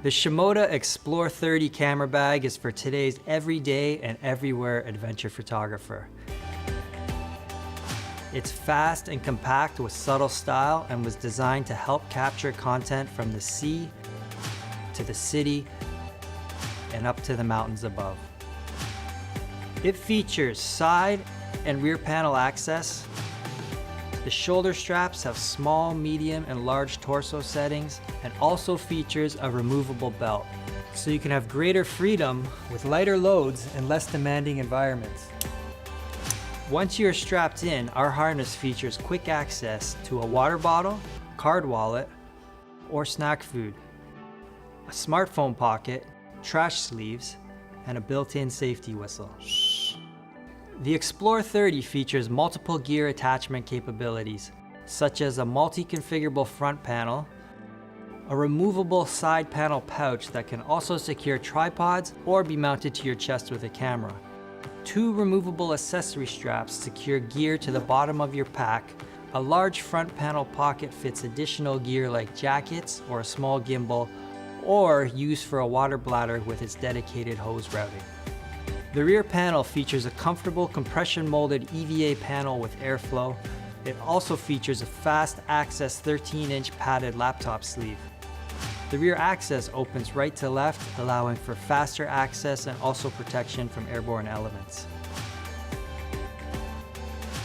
The Shimoda Explore 30 camera bag is for today's everyday and everywhere adventure photographer. It's fast and compact with subtle style and was designed to help capture content from the sea to the city and up to the mountains above. It features side and rear panel access. The shoulder straps have small, medium, and large torso settings and also features a removable belt, so you can have greater freedom with lighter loads and less demanding environments. Once you're strapped in, our harness features quick access to a water bottle, card wallet, or snack food, a smartphone pocket, trash sleeves, and a built-in safety whistle. The Explore 30 features multiple gear attachment capabilities, such as a multi-configurable front panel, a removable side panel pouch that can also secure tripods or be mounted to your chest with a camera, 2 removable accessory straps secure gear to the bottom of your pack, a large front panel pocket fits additional gear like jackets or a small gimbal, or used for a water bladder with its dedicated hose routing. The rear panel features a comfortable compression molded EVA panel with airflow. It also features a fast access 13-inch padded laptop sleeve. The rear access opens right to left, allowing for faster access and also protection from airborne elements.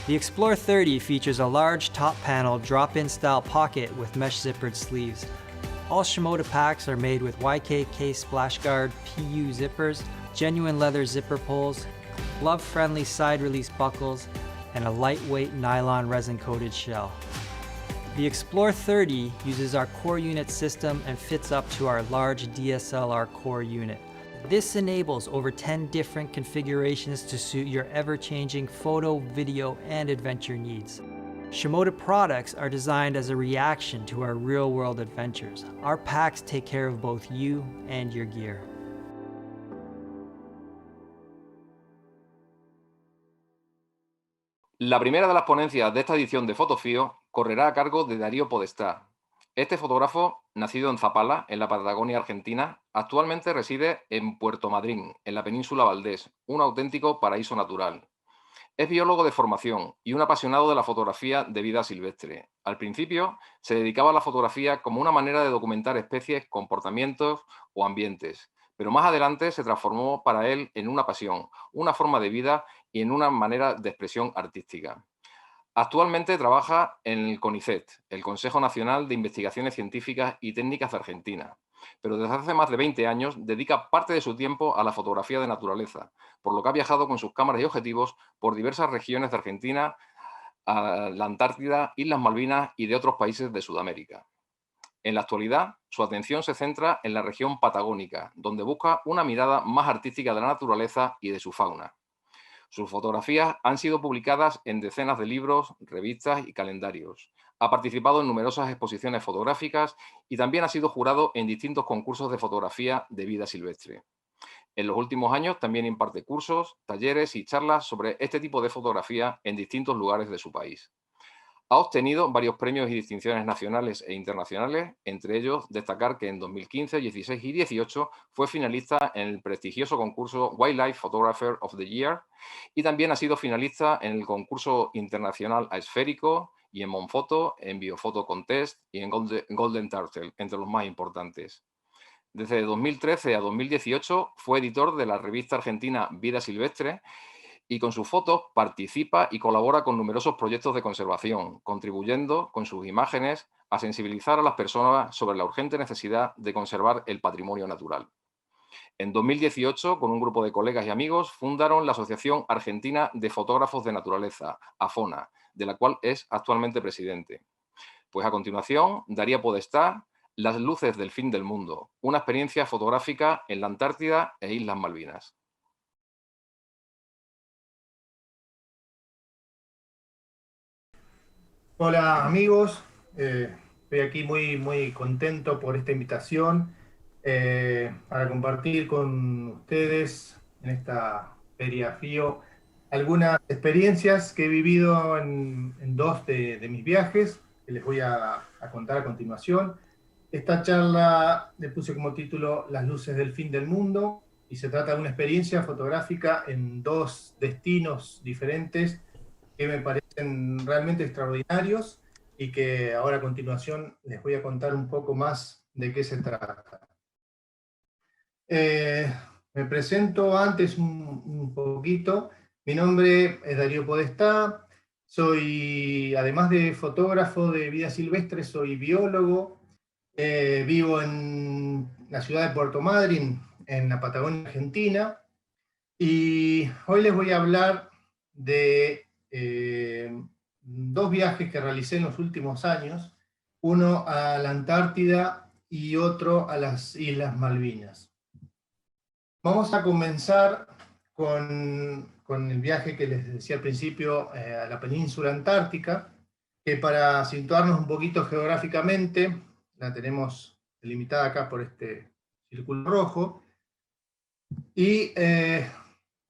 The Explore 30 features a large top panel drop-in style pocket with mesh zippered sleeves. All Shimoda packs are made with YKK Splash Guard PU zippers, genuine leather zipper pulls, glove-friendly side release buckles, and a lightweight nylon resin-coated shell. The Explore 30 uses our core unit system and fits up to our large DSLR core unit. This enables over 10 different configurations to suit your ever-changing photo, video, and adventure needs. Shimoda products are designed as a reaction to our real-world adventures. Our packs take care of both you and your gear. La primera de las ponencias de esta edición de Fotofío correrá a cargo de Darío Podestá. Este fotógrafo, nacido en Zapala, en la Patagonia Argentina, actualmente reside en Puerto Madryn, en la península Valdés, un auténtico paraíso natural. Es biólogo de formación y un apasionado de la fotografía de vida silvestre. Al principio, se dedicaba a la fotografía como una manera de documentar especies, comportamientos o ambientes, pero más adelante se transformó para él en una pasión, una forma de vida y en una manera de expresión artística. Actualmente trabaja en el CONICET, el Consejo Nacional de Investigaciones Científicas y Técnicas de Argentina, pero desde hace más de 20 años dedica parte de su tiempo a la fotografía de naturaleza, por lo que ha viajado con sus cámaras y objetivos por diversas regiones de Argentina, a la Antártida, Islas Malvinas y de otros países de Sudamérica. En la actualidad, su atención se centra en la región patagónica, donde busca una mirada más artística de la naturaleza y de su fauna. Sus fotografías han sido publicadas en decenas de libros, revistas y calendarios. Ha participado en numerosas exposiciones fotográficas y también ha sido jurado en distintos concursos de fotografía de vida silvestre. En los últimos años también imparte cursos, talleres y charlas sobre este tipo de fotografía en distintos lugares de su país. Ha obtenido varios premios y distinciones nacionales e internacionales, entre ellos destacar que en 2015, 16 y 18 fue finalista en el prestigioso concurso Wildlife Photographer of the Year y también ha sido finalista en el concurso internacional Asférico y en Monfoto, en Biofoto Contest y en Golden Turtle, entre los más importantes. Desde 2013 a 2018 fue editor de la revista argentina Vida Silvestre y con sus fotos participa y colabora con numerosos proyectos de conservación, contribuyendo con sus imágenes a sensibilizar a las personas sobre la urgente necesidad de conservar el patrimonio natural. En 2018, con un grupo de colegas y amigos, fundaron la Asociación Argentina de Fotógrafos de Naturaleza, AFONA, de la cual es actualmente presidente. Pues a continuación, Darío Podestá, Las luces del fin del mundo, una experiencia fotográfica en la Antártida e Islas Malvinas. Hola amigos, estoy aquí muy contento por esta invitación para compartir con ustedes en esta Feria FIO algunas experiencias que he vivido en dos de mis viajes que les voy a contar a continuación. Esta charla le puse como título Las luces del fin del mundo, y se trata de una experiencia fotográfica en dos destinos diferentes que me parecen realmente extraordinarios y que ahora a continuación les voy a contar un poco más de qué se trata. Me presento antes un poquito. Mi nombre es Darío Podestá. Soy, además de fotógrafo de vida silvestre, soy biólogo. Vivo en la ciudad de Puerto Madryn, en la Patagonia Argentina. Y hoy les voy a hablar de dos viajes que realicé en los últimos años. Uno a la Antártida y otro a las Islas Malvinas. Vamos a comenzar con el viaje que les decía al principio a la península antártica, que para situarnos un poquito geográficamente, la tenemos delimitada acá por este círculo rojo, y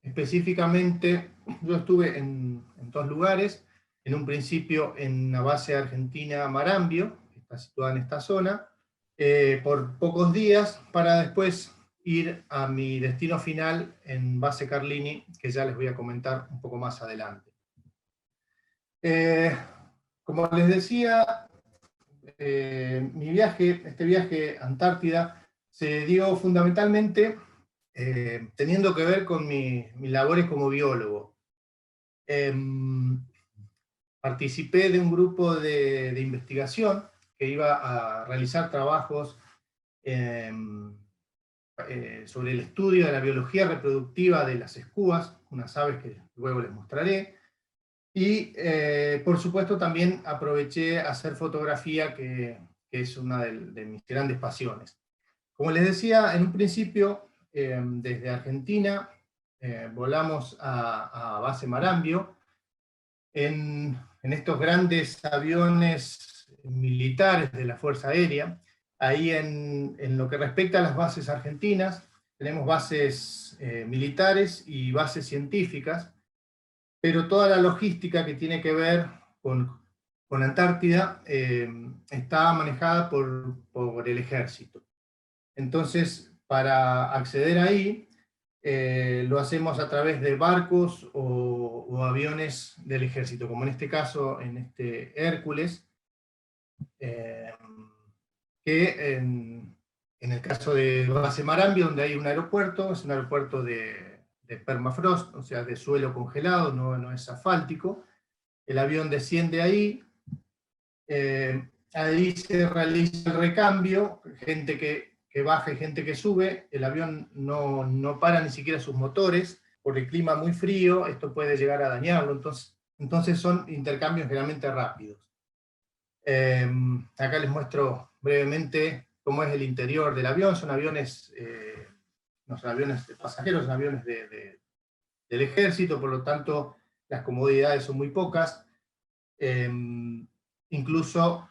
específicamente yo estuve en dos lugares, en un principio en la base argentina Marambio, que está situada en esta zona, por pocos días, para después ir a mi destino final en base Carlini, que ya les voy a comentar un poco más adelante. Como les decía, este viaje a Antártida se dio fundamentalmente teniendo que ver con mis labores como biólogo. Participé de un grupo de investigación que iba a realizar trabajos sobre el estudio de la biología reproductiva de las escúas, unas aves que luego les mostraré, y por supuesto también aproveché a hacer fotografía, que es una de mis grandes pasiones. Como les decía, en un principio, desde Argentina, volamos a base Marambio, en estos grandes aviones militares de la Fuerza Aérea. Ahí en lo que respecta a las bases argentinas, tenemos bases militares y bases científicas, pero toda la logística que tiene que ver con Antártida está manejada por el ejército. Entonces, para acceder ahí, lo hacemos a través de barcos o aviones del ejército, como en este caso, en este Hércules, que en el caso de base Marambio, donde hay un aeropuerto, es un aeropuerto de permafrost, o sea, de suelo congelado, no es asfáltico. El avión desciende ahí, ahí se realiza el recambio, gente que baja y gente que sube. El avión no para ni siquiera sus motores, por el clima muy frío, esto puede llegar a dañarlo, entonces son intercambios realmente rápidos. Acá les muestro brevemente cómo es el interior del avión. Son aviones, no son aviones de pasajeros, son aviones del ejército, por lo tanto las comodidades son muy pocas. Incluso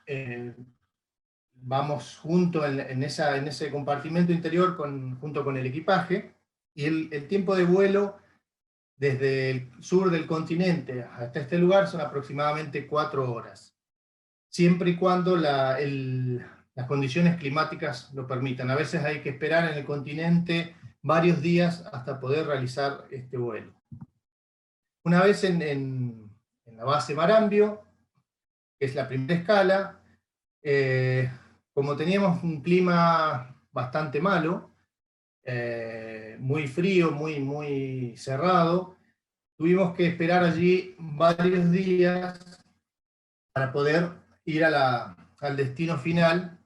vamos junto en ese compartimento interior junto con el equipaje, y el tiempo de vuelo desde el sur del continente hasta este lugar son aproximadamente 4 horas, siempre y cuando las condiciones climáticas lo permitan. A veces hay que esperar en el continente varios días hasta poder realizar este vuelo. Una vez en la base Marambio, que es la primera escala, como teníamos un clima bastante malo, muy frío, muy cerrado, tuvimos que esperar allí varios días para poder ir al destino final,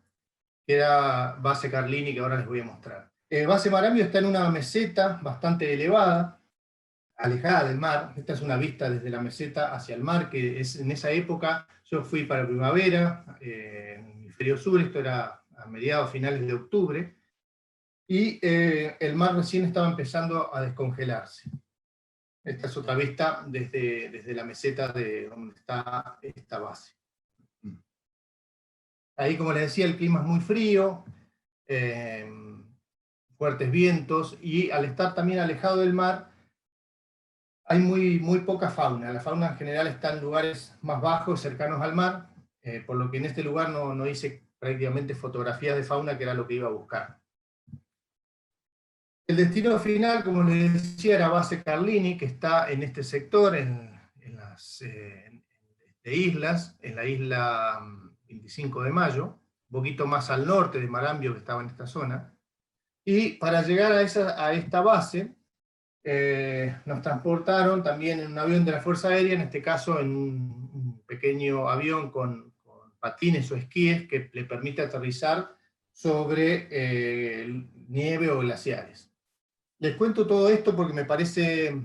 que era base Carlini, que ahora les voy a mostrar. Base Marambio está en una meseta bastante elevada, alejada del mar. Esta es una vista desde la meseta hacia el mar, que es en esa época. Yo fui para primavera, en el hemisferio sur, esto era a mediados, finales de octubre, y el mar recién estaba empezando a descongelarse. Esta es otra vista desde la meseta de donde está esta base. Ahí, como les decía, el clima es muy frío, fuertes vientos, y al estar también alejado del mar, hay muy poca fauna. La fauna en general está en lugares más bajos, cercanos al mar, por lo que en este lugar no hice prácticamente fotografías de fauna, que era lo que iba a buscar. El destino final, como les decía, era Base Carlini, que está en este sector, en las islas, en la isla 25 de Mayo, un poquito más al norte de Marambio, que estaba en esta zona. Y para llegar a esta base, nos transportaron también en un avión de la Fuerza Aérea, en este caso en un pequeño avión con patines o esquíes que le permite aterrizar sobre nieve o glaciares. Les cuento todo esto porque me parece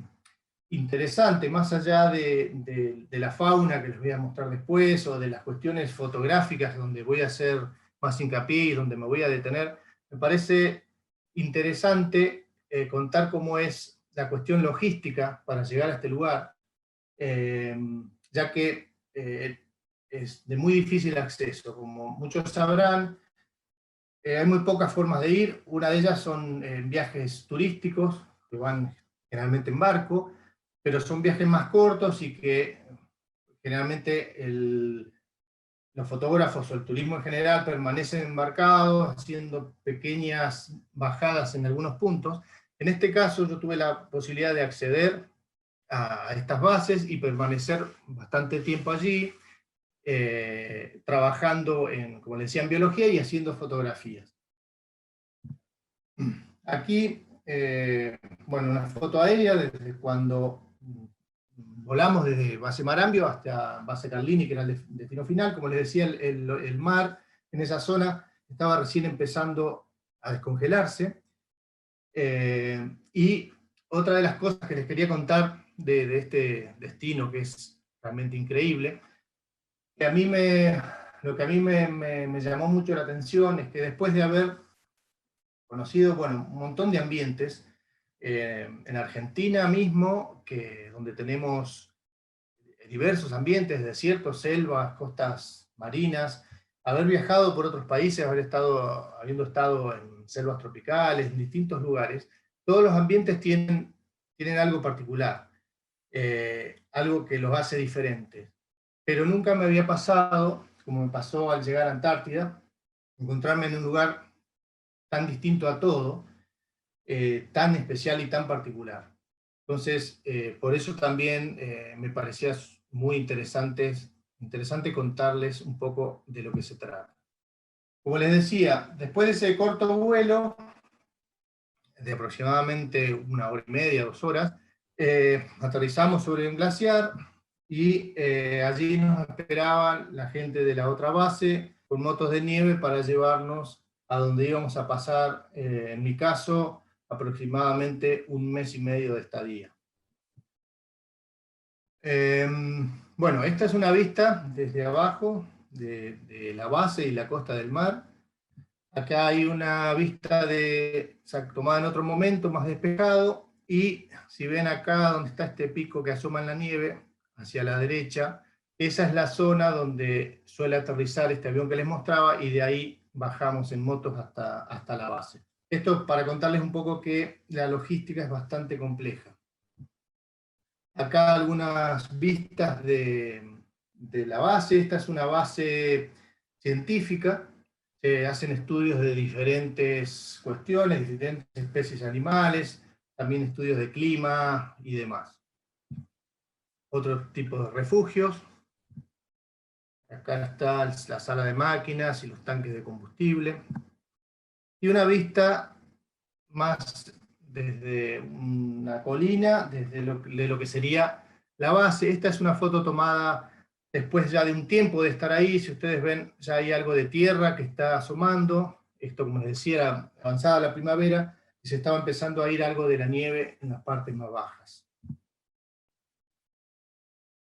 interesante, más allá de la fauna que les voy a mostrar después, o de las cuestiones fotográficas donde voy a hacer más hincapié y donde me voy a detener. Me parece interesante contar cómo es la cuestión logística para llegar a este lugar, ya que es de muy difícil acceso. Como muchos sabrán, hay muy pocas formas de ir. Una de ellas son viajes turísticos, que van generalmente en barco, pero son viajes más cortos y que generalmente los fotógrafos o el turismo en general permanecen embarcados, haciendo pequeñas bajadas en algunos puntos. En este caso yo tuve la posibilidad de acceder a estas bases y permanecer bastante tiempo allí, trabajando como les decía, en biología y haciendo fotografías. Aquí, bueno, una foto aérea desde cuando volamos desde Base Marambio hasta Base Carlini, que era el destino final. Como les decía, el mar en esa zona estaba recién empezando a descongelarse. Y otra de las cosas que les quería contar de este destino, que es realmente increíble, que lo que a mí me llamó mucho la atención es que después de haber conocido, bueno, un montón de ambientes, en Argentina mismo, donde tenemos diversos ambientes, desiertos, selvas, costas marinas, haber viajado por otros países, habiendo estado en selvas tropicales, en distintos lugares, todos los ambientes tienen algo particular, algo que los hace diferentes. Pero nunca me había pasado, como me pasó al llegar a Antártida, encontrarme en un lugar tan distinto a todo, tan especial y tan particular. Entonces, por eso también me parecía muy interesante contarles un poco de lo que se trata. Como les decía, después de ese corto vuelo, de aproximadamente 1 hora y media, 2 horas, aterrizamos sobre un glaciar y allí nos esperaban la gente de la otra base con motos de nieve para llevarnos a donde íbamos a pasar, en mi caso, aproximadamente 1 mes y medio de estadía. Bueno, esta es una vista desde abajo de la base y la costa del mar. Acá hay una vista tomada en otro momento, más despejado, y si ven acá donde está este pico que asoma en la nieve, hacia la derecha, esa es la zona donde suele aterrizar este avión que les mostraba, y de ahí bajamos en motos hasta la base. Esto para contarles un poco que la logística es bastante compleja. Acá algunas vistas de la base. Esta es una base científica. Se hacen estudios de diferentes cuestiones, diferentes especies animales, también estudios de clima y demás. Otro tipo de refugios. Acá está la sala de máquinas y los tanques de combustible. Y una vista más desde una colina, de lo que sería la base. Esta es una foto tomada después ya de un tiempo de estar ahí. Si ustedes ven, ya hay algo de tierra que está asomando. Esto, como les decía, era avanzada la primavera y se estaba empezando a ir algo de la nieve en las partes más bajas.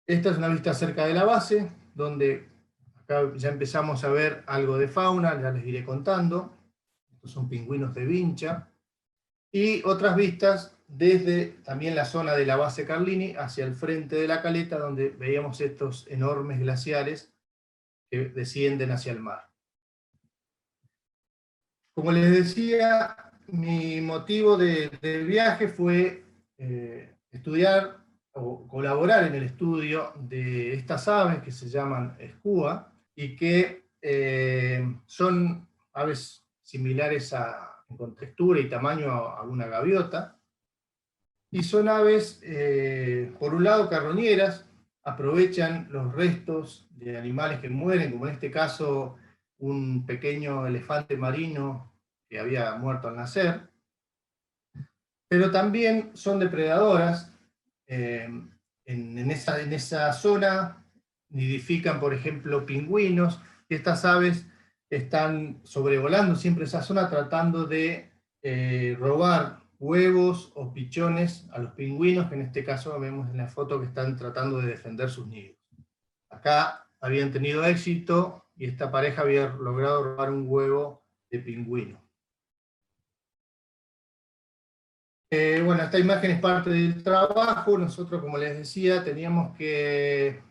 Esta es una vista cerca de la base, donde acá ya empezamos a ver algo de fauna, ya les iré contando. Estos son pingüinos de vincha. Y otras vistas desde también la zona de la base Carlini hacia el frente de la caleta, donde veíamos estos enormes glaciares que descienden hacia el mar. Como les decía, mi motivo de viaje fue estudiar o colaborar en el estudio de estas aves que se llaman escúa y que son aves similares en contextura y tamaño a una gaviota, y son aves, por un lado, carroñeras, aprovechan los restos de animales que mueren, como en este caso un pequeño elefante marino que había muerto al nacer, pero también son depredadoras. En esa zona nidifican, por ejemplo, pingüinos, y estas aves están sobrevolando siempre esa zona tratando de robar huevos o pichones a los pingüinos, que en este caso vemos en la foto que están tratando de defender sus nidos. Acá habían tenido éxito y esta pareja había logrado robar un huevo de pingüino. Bueno, esta imagen es parte del trabajo. Nosotros, como les decía, teníamos que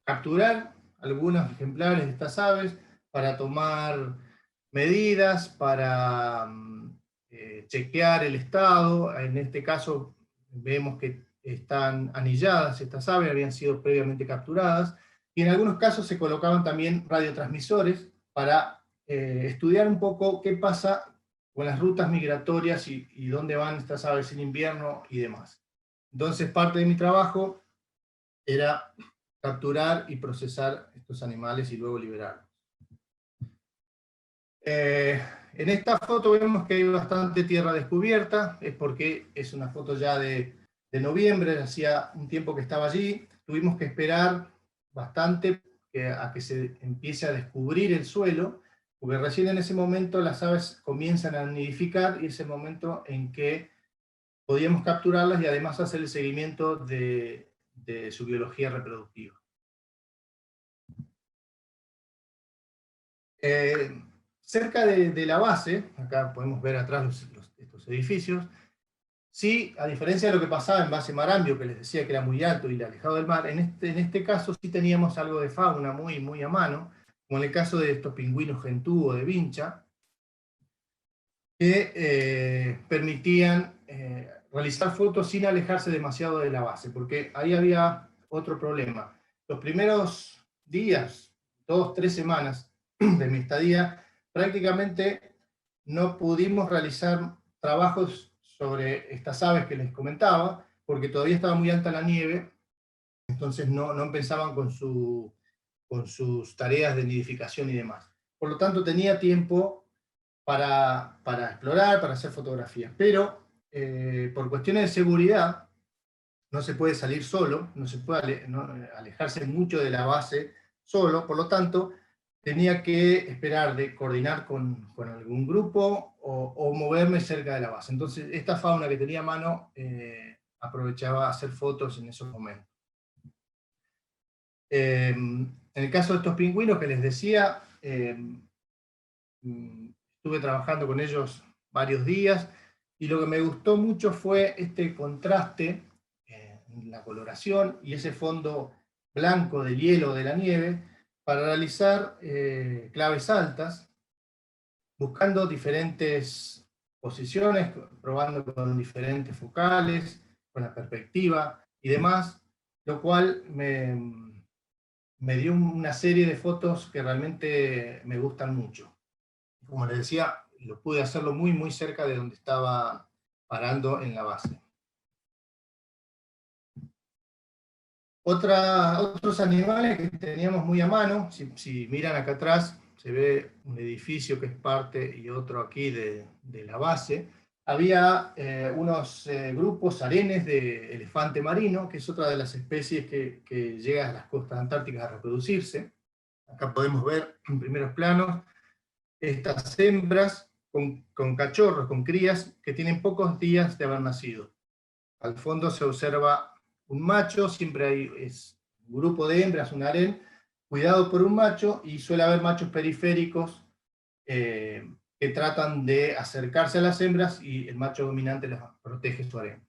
capturar algunos ejemplares de estas aves para tomar medidas, para chequear el estado. En este caso vemos que están anilladas estas aves, habían sido previamente capturadas, y en algunos casos se colocaban también radiotransmisores para estudiar un poco qué pasa con las rutas migratorias y dónde van estas aves en invierno y demás. Entonces parte de mi trabajo era capturar y procesar estos animales y luego liberarlos. En esta foto vemos que hay bastante tierra descubierta, es porque es una foto ya de noviembre, hacía un tiempo que estaba allí, tuvimos que esperar bastante a que se empiece a descubrir el suelo, porque recién en ese momento las aves comienzan a nidificar y es el momento en que podíamos capturarlas y además hacer el seguimiento de su biología reproductiva. Cerca de la base, acá podemos ver atrás estos edificios, sí, a diferencia de lo que pasaba en base Marambio, que les decía que era muy alto y alejado del mar, en este caso sí teníamos algo de fauna muy a mano, como en el caso de estos pingüinos gentú o de vincha, que permitían realizar fotos sin alejarse demasiado de la base, porque ahí había otro problema. Los primeros días, 2-3 semanas de mi estadía, prácticamente no pudimos realizar trabajos sobre estas aves que les comentaba, porque todavía estaba muy alta la nieve, entonces no empezaban con sus tareas de nidificación y demás. Por lo tanto, tenía tiempo para explorar, para hacer fotografías, pero por cuestiones de seguridad no se puede salir solo, no se puede alejarse mucho de la base solo, por lo tanto tenía que esperar de coordinar con algún grupo o moverme cerca de la base. Entonces esta fauna que tenía a mano aprovechaba a hacer fotos en esos momentos. En el caso de estos pingüinos que les decía, estuve trabajando con ellos varios días, y lo que me gustó mucho fue este contraste en la coloración y ese fondo blanco del hielo de la nieve para realizar claves altas, buscando diferentes posiciones, probando con diferentes focales, con la perspectiva y demás, lo cual me dio una serie de fotos que realmente me gustan mucho. Como les decía, lo pude hacerlo muy cerca de donde estaba parando en la base. Otros animales que teníamos muy a mano, si miran acá atrás, se ve un edificio que es parte y otro aquí de la base. Había unos grupos arenes de elefante marino, que es otra de las especies que llega a las costas antárticas a reproducirse. Acá podemos ver en primeros planos estas hembras con cachorros, con crías, que tienen pocos días de haber nacido. Al fondo se observa un macho, siempre hay un grupo de hembras, un harén, cuidado por un macho, y suele haber machos periféricos que tratan de acercarse a las hembras, y el macho dominante les protege su harén.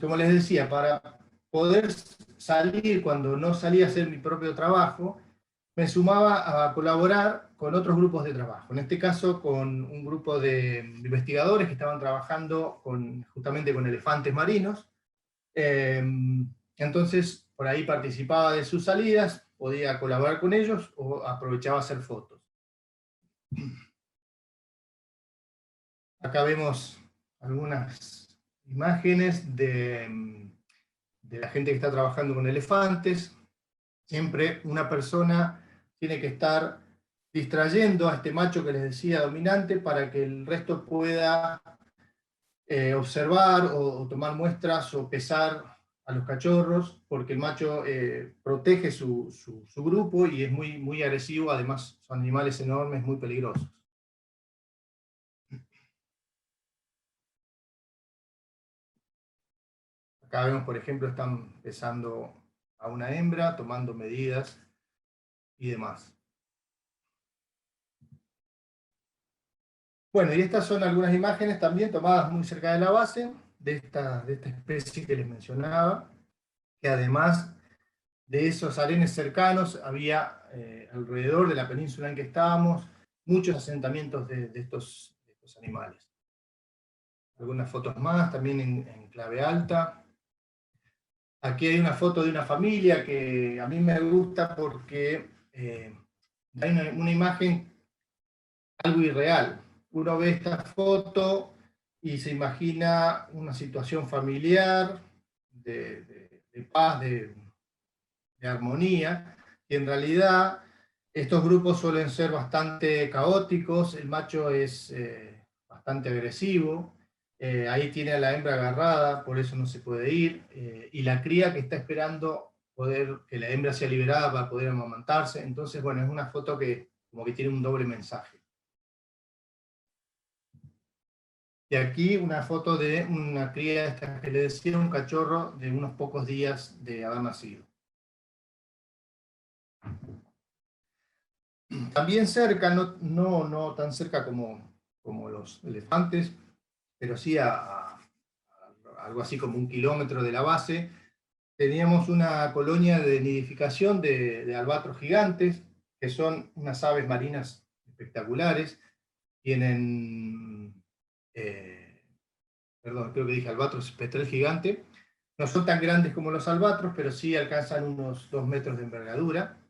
Como les decía, para poder salir cuando no salía a hacer mi propio trabajo, me sumaba a colaborar con otros grupos de trabajo, en este caso con un grupo de investigadores que estaban trabajando justamente con elefantes marinos. Entonces, por ahí participaba de sus salidas, podía colaborar con ellos o aprovechaba a hacer fotos. Acá vemos algunas imágenes de la gente que está trabajando con elefantes. Siempre una persona tiene que estar distrayendo a este macho que les decía dominante para que el resto pueda observar o tomar muestras o pesar a los cachorros, porque el macho protege su grupo y es muy, muy agresivo, además son animales enormes, muy peligrosos. Acá vemos, por ejemplo, están pesando a una hembra, tomando medidas y demás. Bueno, y estas son algunas imágenes también tomadas muy cerca de la base de esta especie que les mencionaba, que además de esos arenes cercanos había alrededor de la península en que estábamos muchos asentamientos de estos animales. Algunas fotos más, también en clave alta. Aquí hay una foto de una familia que a mí me gusta porque hay una imagen algo irreal. Uno ve esta foto y se imagina una situación familiar, de paz, de armonía, y en realidad estos grupos suelen ser bastante caóticos, el macho es bastante agresivo, ahí tiene a la hembra agarrada, por eso no se puede ir, y la cría que está esperando que la hembra sea liberada para poder amamantarse. Entonces, bueno, es una foto que como que tiene un doble mensaje. Y aquí una foto de una cría esta que le decía, un cachorro de unos pocos días de haber nacido. También cerca, no tan cerca como los elefantes, pero sí a algo así como 1 kilómetro de la base, teníamos una colonia de nidificación de albatros gigantes, que son unas aves marinas espectaculares. Tienen, perdón, creo que dije albatros petrel gigante. No son tan grandes como los albatros, pero sí alcanzan unos 2 metros de envergadura.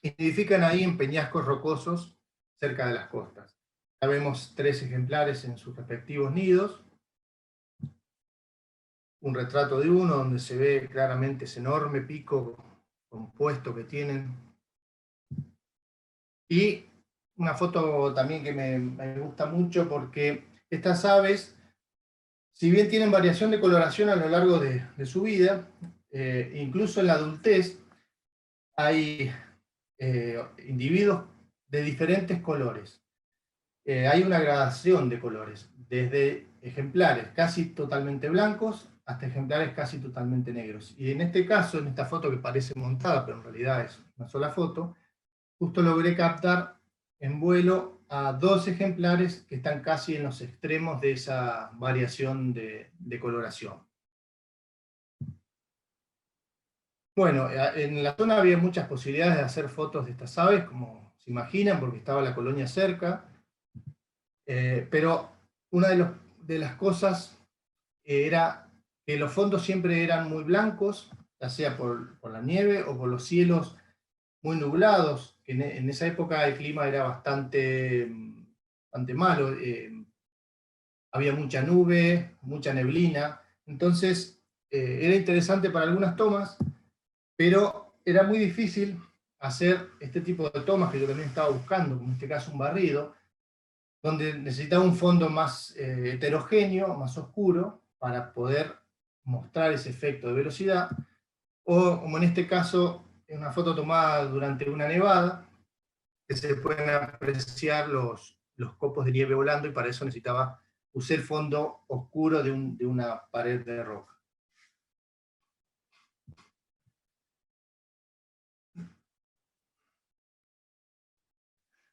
Y nidifican ahí en peñascos rocosos cerca de las costas. Ya vemos 3 ejemplares en sus respectivos nidos. Un retrato de uno donde se ve claramente ese enorme pico compuesto que tienen. Y una foto también que me gusta mucho porque estas aves, si bien tienen variación de coloración a lo largo de su vida, incluso en la adultez hay individuos de diferentes colores. Hay una gradación de colores, desde ejemplares casi totalmente blancos hasta ejemplares casi totalmente negros. Y en este caso, en esta foto que parece montada, pero en realidad es una sola foto, justo logré captar en vuelo a 2 ejemplares que están casi en los extremos de esa variación de coloración. Bueno, en la zona había muchas posibilidades de hacer fotos de estas aves, como se imaginan, porque estaba la colonia cerca. Pero una de las cosas era que los fondos siempre eran muy blancos, ya sea por la nieve o por los cielos muy nublados, que en esa época el clima era bastante malo, había mucha nube, mucha neblina, entonces era interesante para algunas tomas, pero era muy difícil hacer este tipo de tomas que yo también estaba buscando, como en este caso un barrido, donde necesitaba un fondo más heterogéneo, más oscuro, para poder mostrar ese efecto de velocidad, o como en este caso, en una foto tomada durante una nevada, que se pueden apreciar los copos de nieve volando, y para eso necesitaba usar el fondo oscuro de una pared de roca.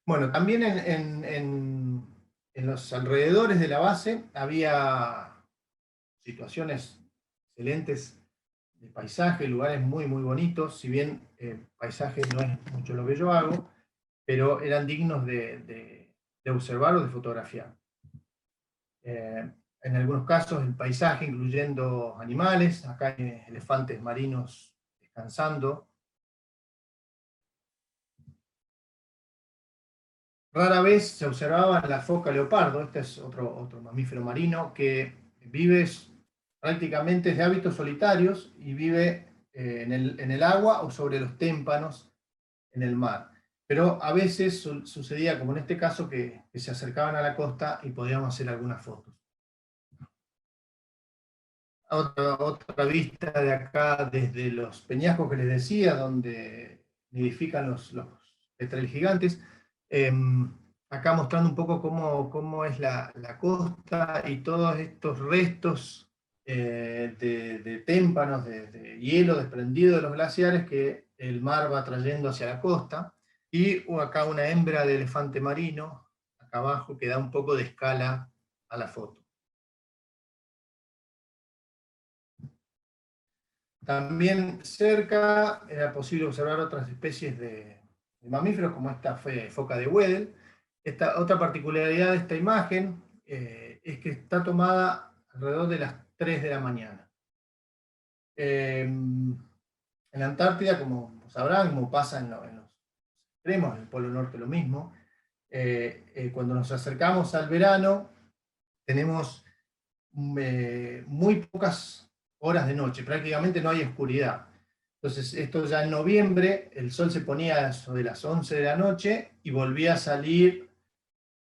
Bueno, también en los alrededores de la base había situaciones excelentes de paisaje, lugares muy, muy bonitos, si bien paisaje no es mucho lo que yo hago, pero eran dignos de observar o de fotografiar. En algunos casos el paisaje incluyendo animales, acá hay elefantes marinos descansando. Rara vez se observaba la foca leopardo. Este es otro mamífero marino que vive prácticamente de hábitos solitarios y vive en el agua o sobre los témpanos en el mar. Pero a veces sucedía, como en este caso, que se acercaban a la costa y podíamos hacer algunas fotos. Otra vista de acá, desde los peñascos que les decía, donde nidifican los petrel gigantes. Acá mostrando un poco cómo es la costa y todos estos restos de témpanos, de hielo desprendido de los glaciares que el mar va trayendo hacia la costa. Y acá una hembra de elefante marino, acá abajo, que da un poco de escala a la foto. También cerca era posible observar otras especies de mamíferos, como esta foca de Weddell. Otra particularidad de esta imagen es que está tomada alrededor de las 3 de la mañana. En la Antártida, como sabrán, como pasa en los extremos, en el Polo Norte lo mismo, cuando nos acercamos al verano, tenemos muy pocas horas de noche, prácticamente no hay oscuridad. Entonces, esto ya en noviembre, el sol se ponía sobre las 11 de la noche y volvía a salir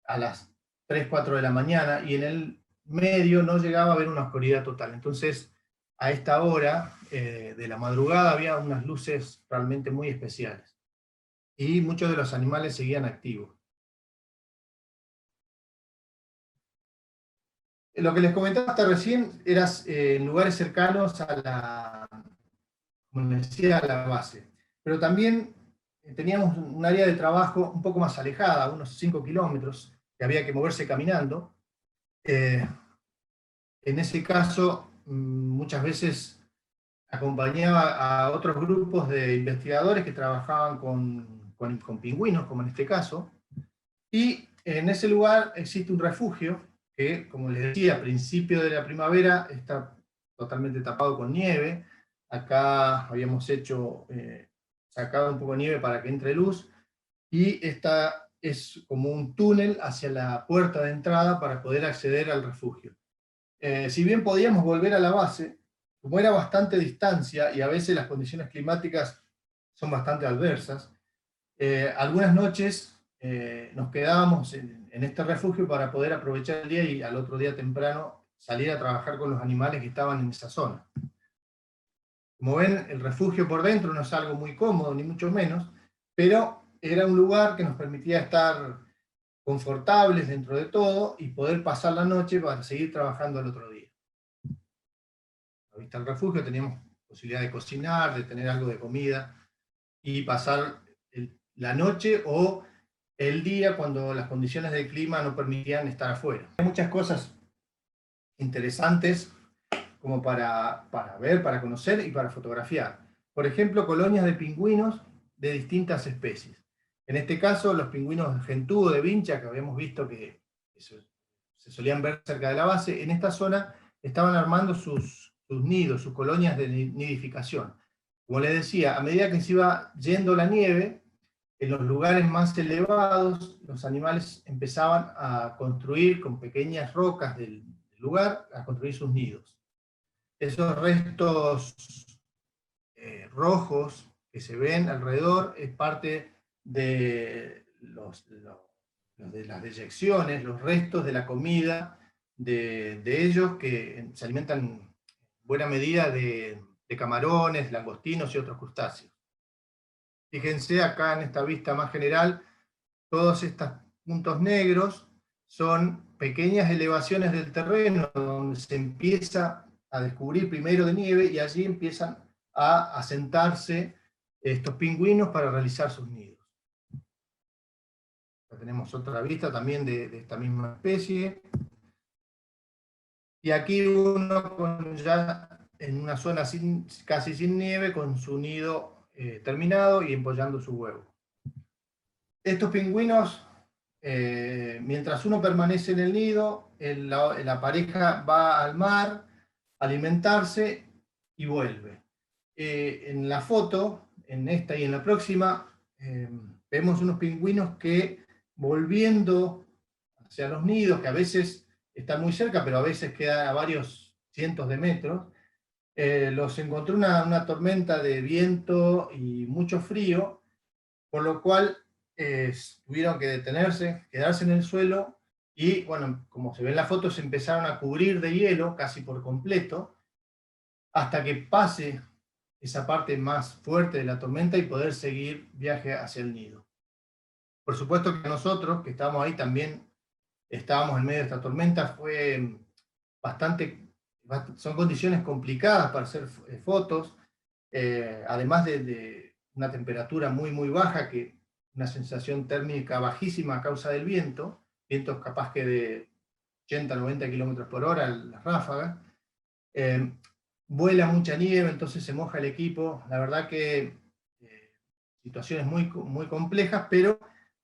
a las 3, 4 de la mañana, y en el medio no llegaba a haber una oscuridad total. Entonces, a esta hora de la madrugada había unas luces realmente muy especiales. Y muchos de los animales seguían activos. Lo que les comentaba hasta recién era en lugares cercanos a la, como les decía, a la base. Pero también teníamos un área de trabajo un poco más alejada, unos 5 kilómetros, que había que moverse caminando. En ese caso, muchas veces acompañaba a otros grupos de investigadores que trabajaban con pingüinos, como en este caso, y en ese lugar existe un refugio que, como les decía, a principio de la primavera está totalmente tapado con nieve. Acá habíamos sacado un poco de nieve para que entre luz, y esta es como un túnel hacia la puerta de entrada para poder acceder al refugio. Si bien podíamos volver a la base, como era bastante distancia y a veces las condiciones climáticas son bastante adversas, algunas noches nos quedábamos en este refugio para poder aprovechar el día y al otro día temprano salir a trabajar con los animales que estaban en esa zona. Como ven, el refugio por dentro no es algo muy cómodo, ni mucho menos, pero era un lugar que nos permitía estar confortables dentro de todo y poder pasar la noche para seguir trabajando al otro día. A vista del refugio teníamos posibilidad de cocinar, de tener algo de comida y pasar la noche o el día cuando las condiciones del clima no permitían estar afuera. Hay muchas cosas interesantes como para ver, para conocer y para fotografiar. Por ejemplo, colonias de pingüinos de distintas especies. En este caso, los pingüinos gentudo de Vincha, que habíamos visto que se solían ver cerca de la base, en esta zona estaban armando sus nidos, sus colonias de nidificación. Como les decía, a medida que se iba yendo la nieve, en los lugares más elevados, los animales empezaban a construir con pequeñas rocas del lugar, a construir sus nidos. Esos restos rojos que se ven alrededor es parte de las deyecciones, los restos de la comida de ellos, que se alimentan en buena medida de camarones, langostinos y otros crustáceos. Fíjense acá en esta vista más general, todos estos puntos negros son pequeñas elevaciones del terreno donde se empieza a descubrir primero de nieve, y allí empiezan a asentarse estos pingüinos para realizar sus nidos. Acá tenemos otra vista también de esta misma especie. Y aquí uno ya en una zona casi sin nieve, con su nido terminado y empollando su huevo. Estos pingüinos, mientras uno permanece en el nido, la pareja va al mar a alimentarse y vuelve. En la foto, en esta y en la próxima, vemos unos pingüinos que volviendo hacia los nidos, que a veces están muy cerca, pero a veces quedan a varios cientos de metros, los encontró una tormenta de viento y mucho frío, por lo cual tuvieron que detenerse, quedarse en el suelo, y bueno, como se ve en la foto, se empezaron a cubrir de hielo casi por completo, hasta que pase esa parte más fuerte de la tormenta y poder seguir viaje hacia el nido. Por supuesto que nosotros, que estábamos ahí, también estábamos en medio de esta tormenta. Fue son condiciones complicadas para hacer fotos, además de una temperatura muy, muy baja, una sensación térmica bajísima a causa del viento, vientos capaz que de 80, 90 kilómetros por hora, las ráfagas. Vuela mucha nieve, entonces se moja el equipo. La verdad que situaciones muy, muy complejas, pero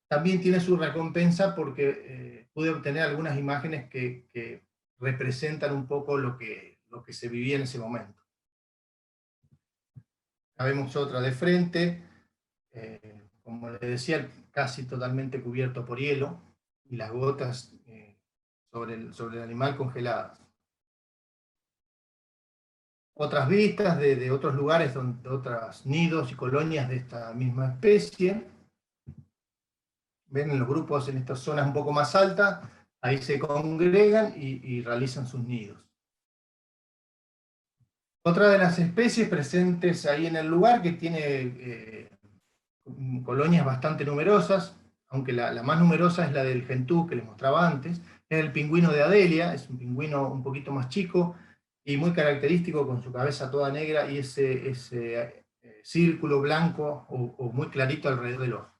también tiene su recompensa porque pude obtener algunas imágenes que representan un poco lo que se vivía en ese momento. Acá vemos otra de frente, como les decía, casi totalmente cubierto por hielo, y las gotas sobre el animal congeladas. Otras vistas de otros lugares, de otros nidos y colonias de esta misma especie. Ven en los grupos en estas zonas un poco más altas, ahí se congregan y realizan sus nidos. Otra de las especies presentes ahí en el lugar, que tiene colonias bastante numerosas, aunque la más numerosa es la del gentú que les mostraba antes, es el pingüino de Adelia. Es un pingüino un poquito más chico y muy característico, con su cabeza toda negra y ese círculo blanco o muy clarito alrededor del ojo.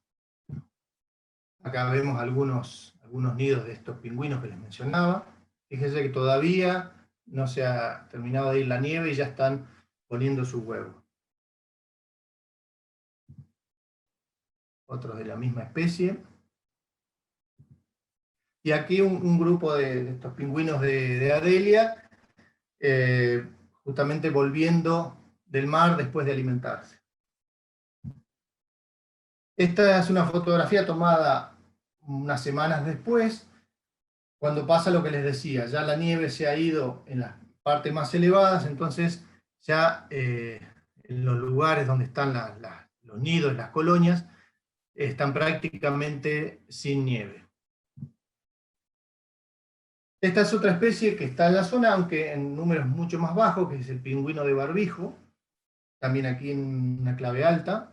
Acá vemos algunos nidos de estos pingüinos que les mencionaba. Fíjense que todavía no se ha terminado de ir la nieve y ya están poniendo sus huevos. Otros de la misma especie. Y aquí un grupo de estos pingüinos de Adelia, justamente volviendo del mar después de alimentarse. Esta es una fotografía tomada unas semanas después, cuando pasa lo que les decía, ya la nieve se ha ido en las partes más elevadas, entonces ya en los lugares donde están los nidos, las colonias, están prácticamente sin nieve. Esta es otra especie que está en la zona, aunque en números mucho más bajos, que es el pingüino de barbijo, también aquí en una clave alta.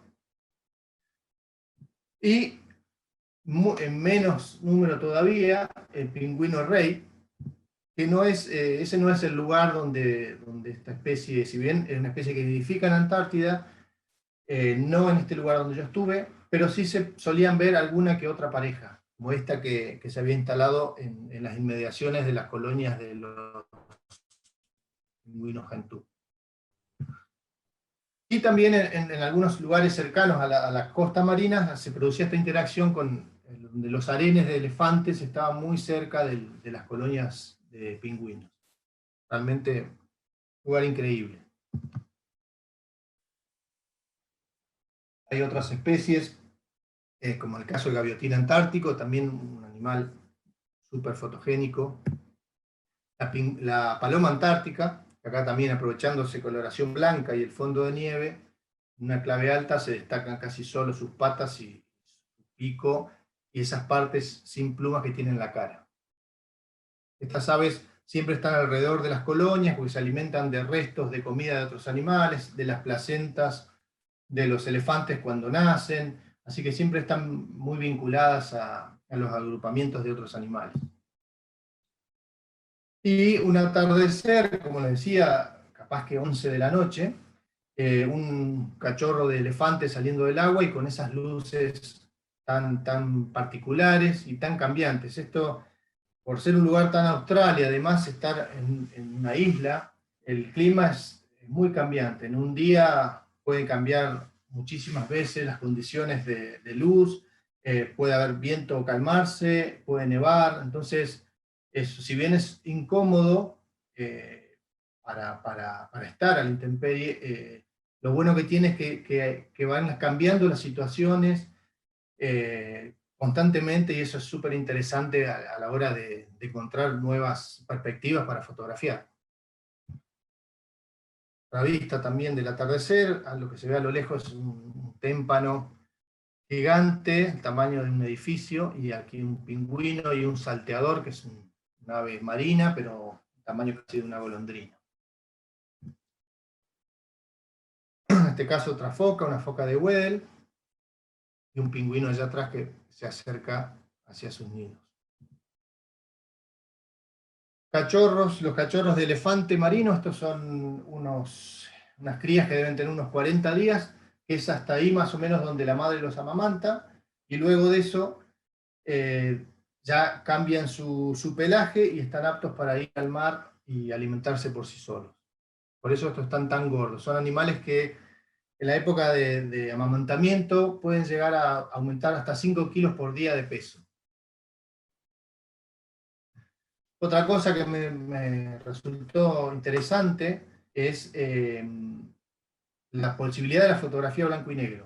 Y en menos número todavía, el pingüino rey, que ese no es el lugar donde esta especie, si bien es una especie que nidifica en Antártida, no en este lugar donde yo estuve, pero sí se solían ver alguna que otra pareja, como esta que se había instalado en las inmediaciones de las colonias de los pingüinos gentú. Y también en algunos lugares cercanos a la costa marina se producía esta interacción donde los harenes de elefantes estaban muy cerca de las colonias de pingüinos. Realmente un lugar increíble. Hay otras especies, como el caso del gaviotín antártico, también un animal súper fotogénico. La paloma antártica, acá también aprovechándose coloración blanca y el fondo de nieve, en una clave alta se destacan casi solo sus patas y su pico, y esas partes sin plumas que tienen la cara. Estas aves siempre están alrededor de las colonias porque se alimentan de restos de comida de otros animales, de las placentas de los elefantes cuando nacen, así que siempre están muy vinculadas a los agrupamientos de otros animales. Y un atardecer, como les decía, capaz que 11 de la noche, un cachorro de elefante saliendo del agua y con esas luces tan particulares y tan cambiantes. Esto, por ser un lugar tan austral y además estar en una isla, el clima es muy cambiante. En un día pueden cambiar muchísimas veces las condiciones de luz, puede haber viento o calmarse, puede nevar. Entonces, eso, si bien es incómodo para estar a la intemperie, lo bueno que tiene es que van cambiando las situaciones constantemente, y eso es súper interesante a la hora de encontrar nuevas perspectivas para fotografiar. La vista también del atardecer, a lo que se ve a lo lejos es un témpano gigante, el tamaño de un edificio, y aquí un pingüino y un salteador, que es una ave marina, pero el tamaño casi de una golondrina. En este caso otra foca, una foca de Weddell, y un pingüino allá atrás que se acerca hacia sus nidos. Cachorros, los cachorros de elefante marino, estos son unas crías que deben tener unos 40 días, que es hasta ahí más o menos donde la madre los amamanta, y luego de eso ya cambian su pelaje y están aptos para ir al mar y alimentarse por sí solos. Por eso estos están tan gordos. Son animales que en la época de amamantamiento pueden llegar a aumentar hasta 5 kilos por día de peso. Otra cosa que me resultó interesante es la posibilidad de la fotografía blanco y negro.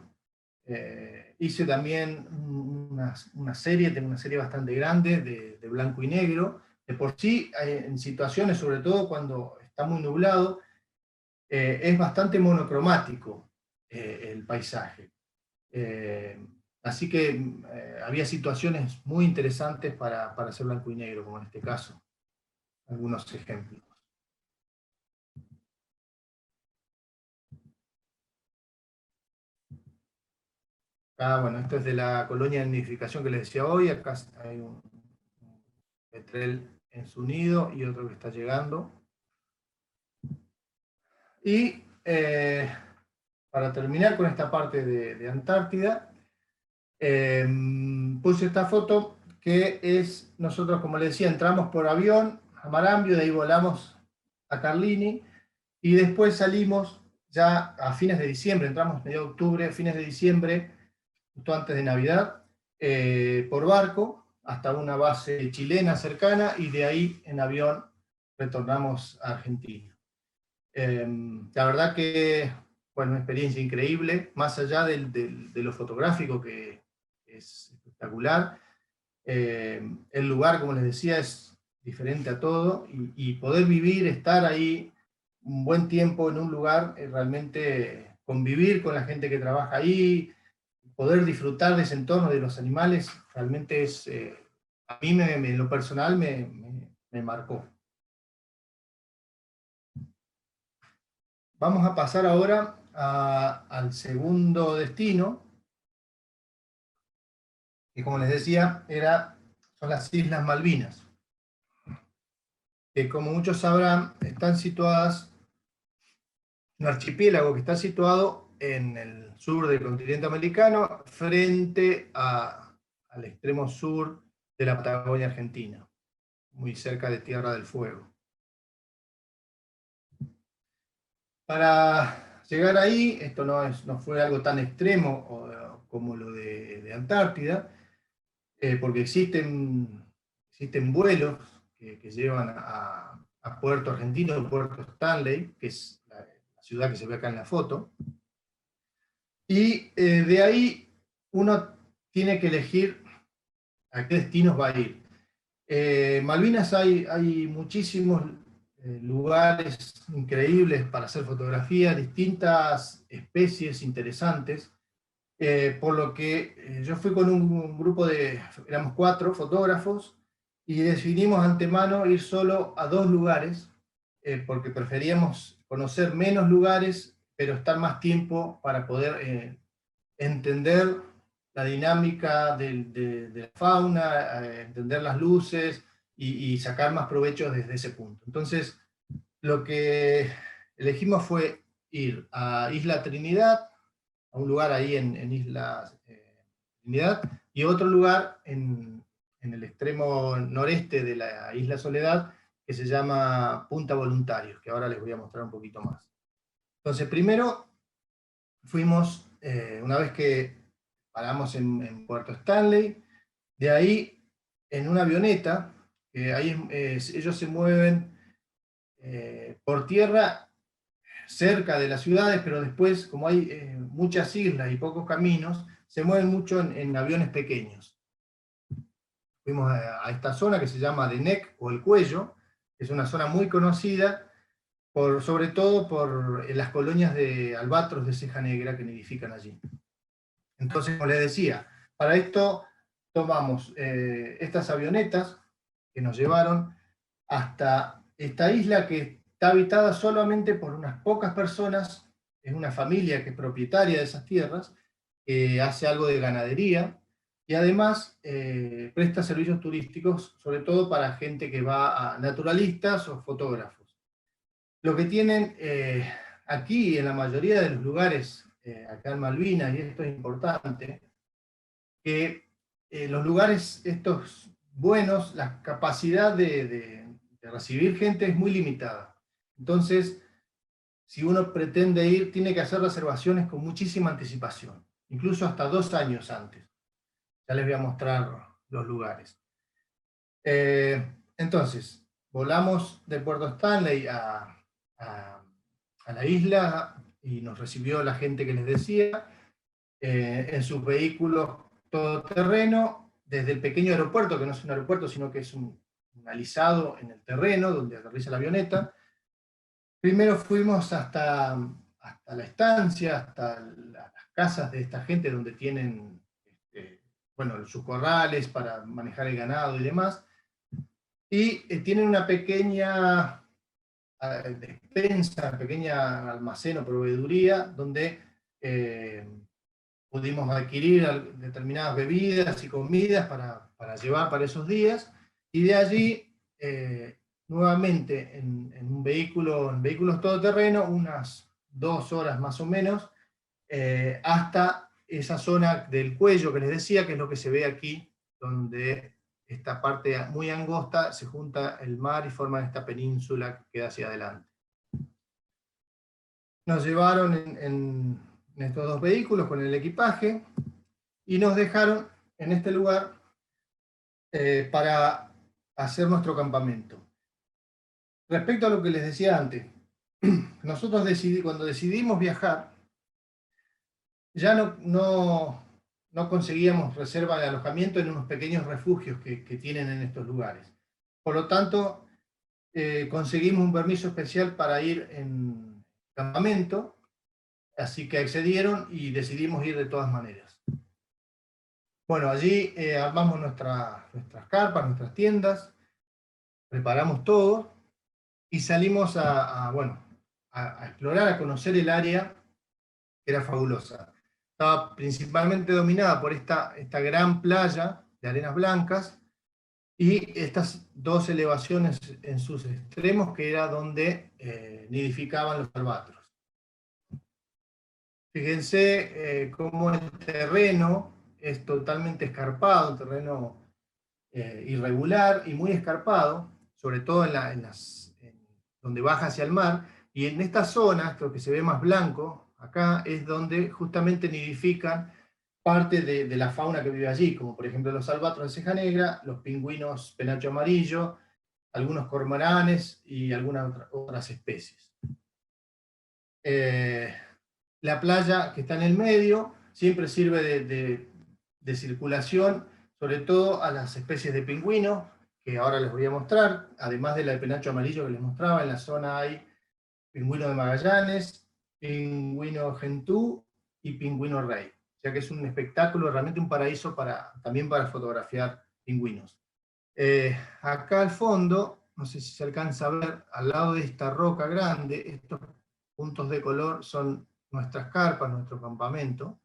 Hice también una serie, tengo una serie bastante grande de blanco y negro. De por sí, en situaciones, sobre todo cuando está muy nublado, es bastante monocromático el paisaje. Así que había situaciones muy interesantes para hacer blanco y negro, como en este caso. Algunos ejemplos. Bueno, esto es de la colonia de nidificación que les decía hoy. Acá hay un petrel en su nido y otro que está llegando. Y para terminar con esta parte de Antártida, puse esta foto que es, nosotros como les decía, entramos por avión a Marambio, de ahí volamos a Carlini, y después salimos ya a fines de diciembre, entramos medio de octubre, fines de diciembre, justo antes de Navidad, por barco hasta una base chilena cercana, y de ahí en avión retornamos a Argentina. La verdad que, bueno, una experiencia increíble, más allá de lo fotográfico, que es espectacular. El lugar, como les decía, es diferente a todo, y poder vivir, estar ahí un buen tiempo en un lugar, realmente convivir con la gente que trabaja ahí, poder disfrutar de ese entorno, de los animales, realmente es, a mí en lo personal me marcó. Vamos a pasar ahora al segundo destino, que como les decía, son las Islas Malvinas, que como muchos sabrán, están situadas, un archipiélago que está situado en el sur del continente americano, frente al extremo sur de la Patagonia Argentina, muy cerca de Tierra del Fuego. Para llegar ahí, esto no fue algo tan extremo como lo de Antártida, porque existen vuelos que llevan a Puerto Argentino, Puerto Stanley, que es la ciudad que se ve acá en la foto, y de ahí uno tiene que elegir a qué destinos va a ir. Malvinas hay muchísimos lugares increíbles para hacer fotografía, distintas especies interesantes, por lo que yo fui con un grupo éramos 4 fotógrafos, y decidimos antemano ir solo a 2 lugares, porque preferíamos conocer menos lugares, pero estar más tiempo para poder entender la dinámica de la fauna, entender las luces y sacar más provecho desde ese punto. Entonces, lo que elegimos fue ir a Isla Trinidad, a un lugar ahí en Isla Trinidad, y otro lugar en el extremo noreste de la Isla Soledad, que se llama Punta Voluntarios, que ahora les voy a mostrar un poquito más. Entonces, primero fuimos, una vez que paramos en Puerto Stanley, de ahí en una avioneta, ahí ellos se mueven por tierra cerca de las ciudades, pero después, como hay muchas islas y pocos caminos, se mueven mucho en aviones pequeños. fuimos a esta zona que se llama The Neck o el Cuello, que es una zona muy conocida, sobre todo por las colonias de albatros de ceja negra que nidifican allí. Entonces, como les decía, para esto tomamos estas avionetas que nos llevaron hasta esta isla que está habitada solamente por unas pocas personas. Es una familia que es propietaria de esas tierras, que hace algo de ganadería, y además presta servicios turísticos, sobre todo para gente que va a naturalistas o fotógrafos. Lo que tienen aquí, en la mayoría de los lugares, acá en Malvinas, y esto es importante, que los lugares estos buenos, la capacidad de recibir gente es muy limitada. Entonces, si uno pretende ir, tiene que hacer reservaciones con muchísima anticipación, incluso hasta 2 años antes. Ya les voy a mostrar los lugares. Entonces, volamos de Puerto Stanley a la isla y nos recibió la gente que les decía, en sus vehículos todoterreno, desde el pequeño aeropuerto, que no es un aeropuerto, sino que es un alisado en el terreno, donde aterriza la avioneta. Primero fuimos hasta la estancia, hasta las casas de esta gente, donde tienen bueno, sus corrales para manejar el ganado y demás. Y tienen una pequeña despensa, pequeña almacén o proveeduría, donde pudimos adquirir determinadas bebidas y comidas para llevar para esos días, y de allí, nuevamente en un vehículo, en vehículos todoterreno, unas 2 horas más o menos, hasta esa zona del Cuello que les decía, que es lo que se ve aquí, donde esta parte muy angosta se junta el mar y forman esta península que queda hacia adelante. Nos llevaron en estos 2 vehículos con el equipaje y nos dejaron en este lugar para hacer nuestro campamento. Respecto a lo que les decía antes, nosotros cuando decidimos viajar, ya no conseguíamos reserva de alojamiento en unos pequeños refugios que tienen en estos lugares. Por lo tanto, conseguimos un permiso especial para ir en campamento, así que accedieron y decidimos ir de todas maneras. Bueno, allí armamos nuestras carpas, nuestras tiendas, preparamos todo y salimos a explorar, a conocer el área, que era fabulosa. Estaba principalmente dominada por esta gran playa de arenas blancas y estas 2 elevaciones en sus extremos, que era donde nidificaban los albatros. Fíjense cómo el terreno es totalmente escarpado, un terreno irregular y muy escarpado, sobre todo donde baja hacia el mar, y en esta zona, esto que se ve más blanco, acá es donde justamente nidifican parte de la fauna que vive allí, como por ejemplo los albatros de ceja negra, los pingüinos penacho amarillo, algunos cormoranes y algunas otras especies. La playa que está en el medio siempre sirve de circulación, sobre todo a las especies de pingüino, que ahora les voy a mostrar, además de la de penacho amarillo que les mostraba. En la zona hay pingüino de Magallanes, pingüino gentú y pingüino rey. O sea que es un espectáculo, realmente un paraíso también para fotografiar pingüinos. Acá al fondo, no sé si se alcanza a ver, al lado de esta roca grande, estos puntos de color son nuestras carpas, nuestro campamento,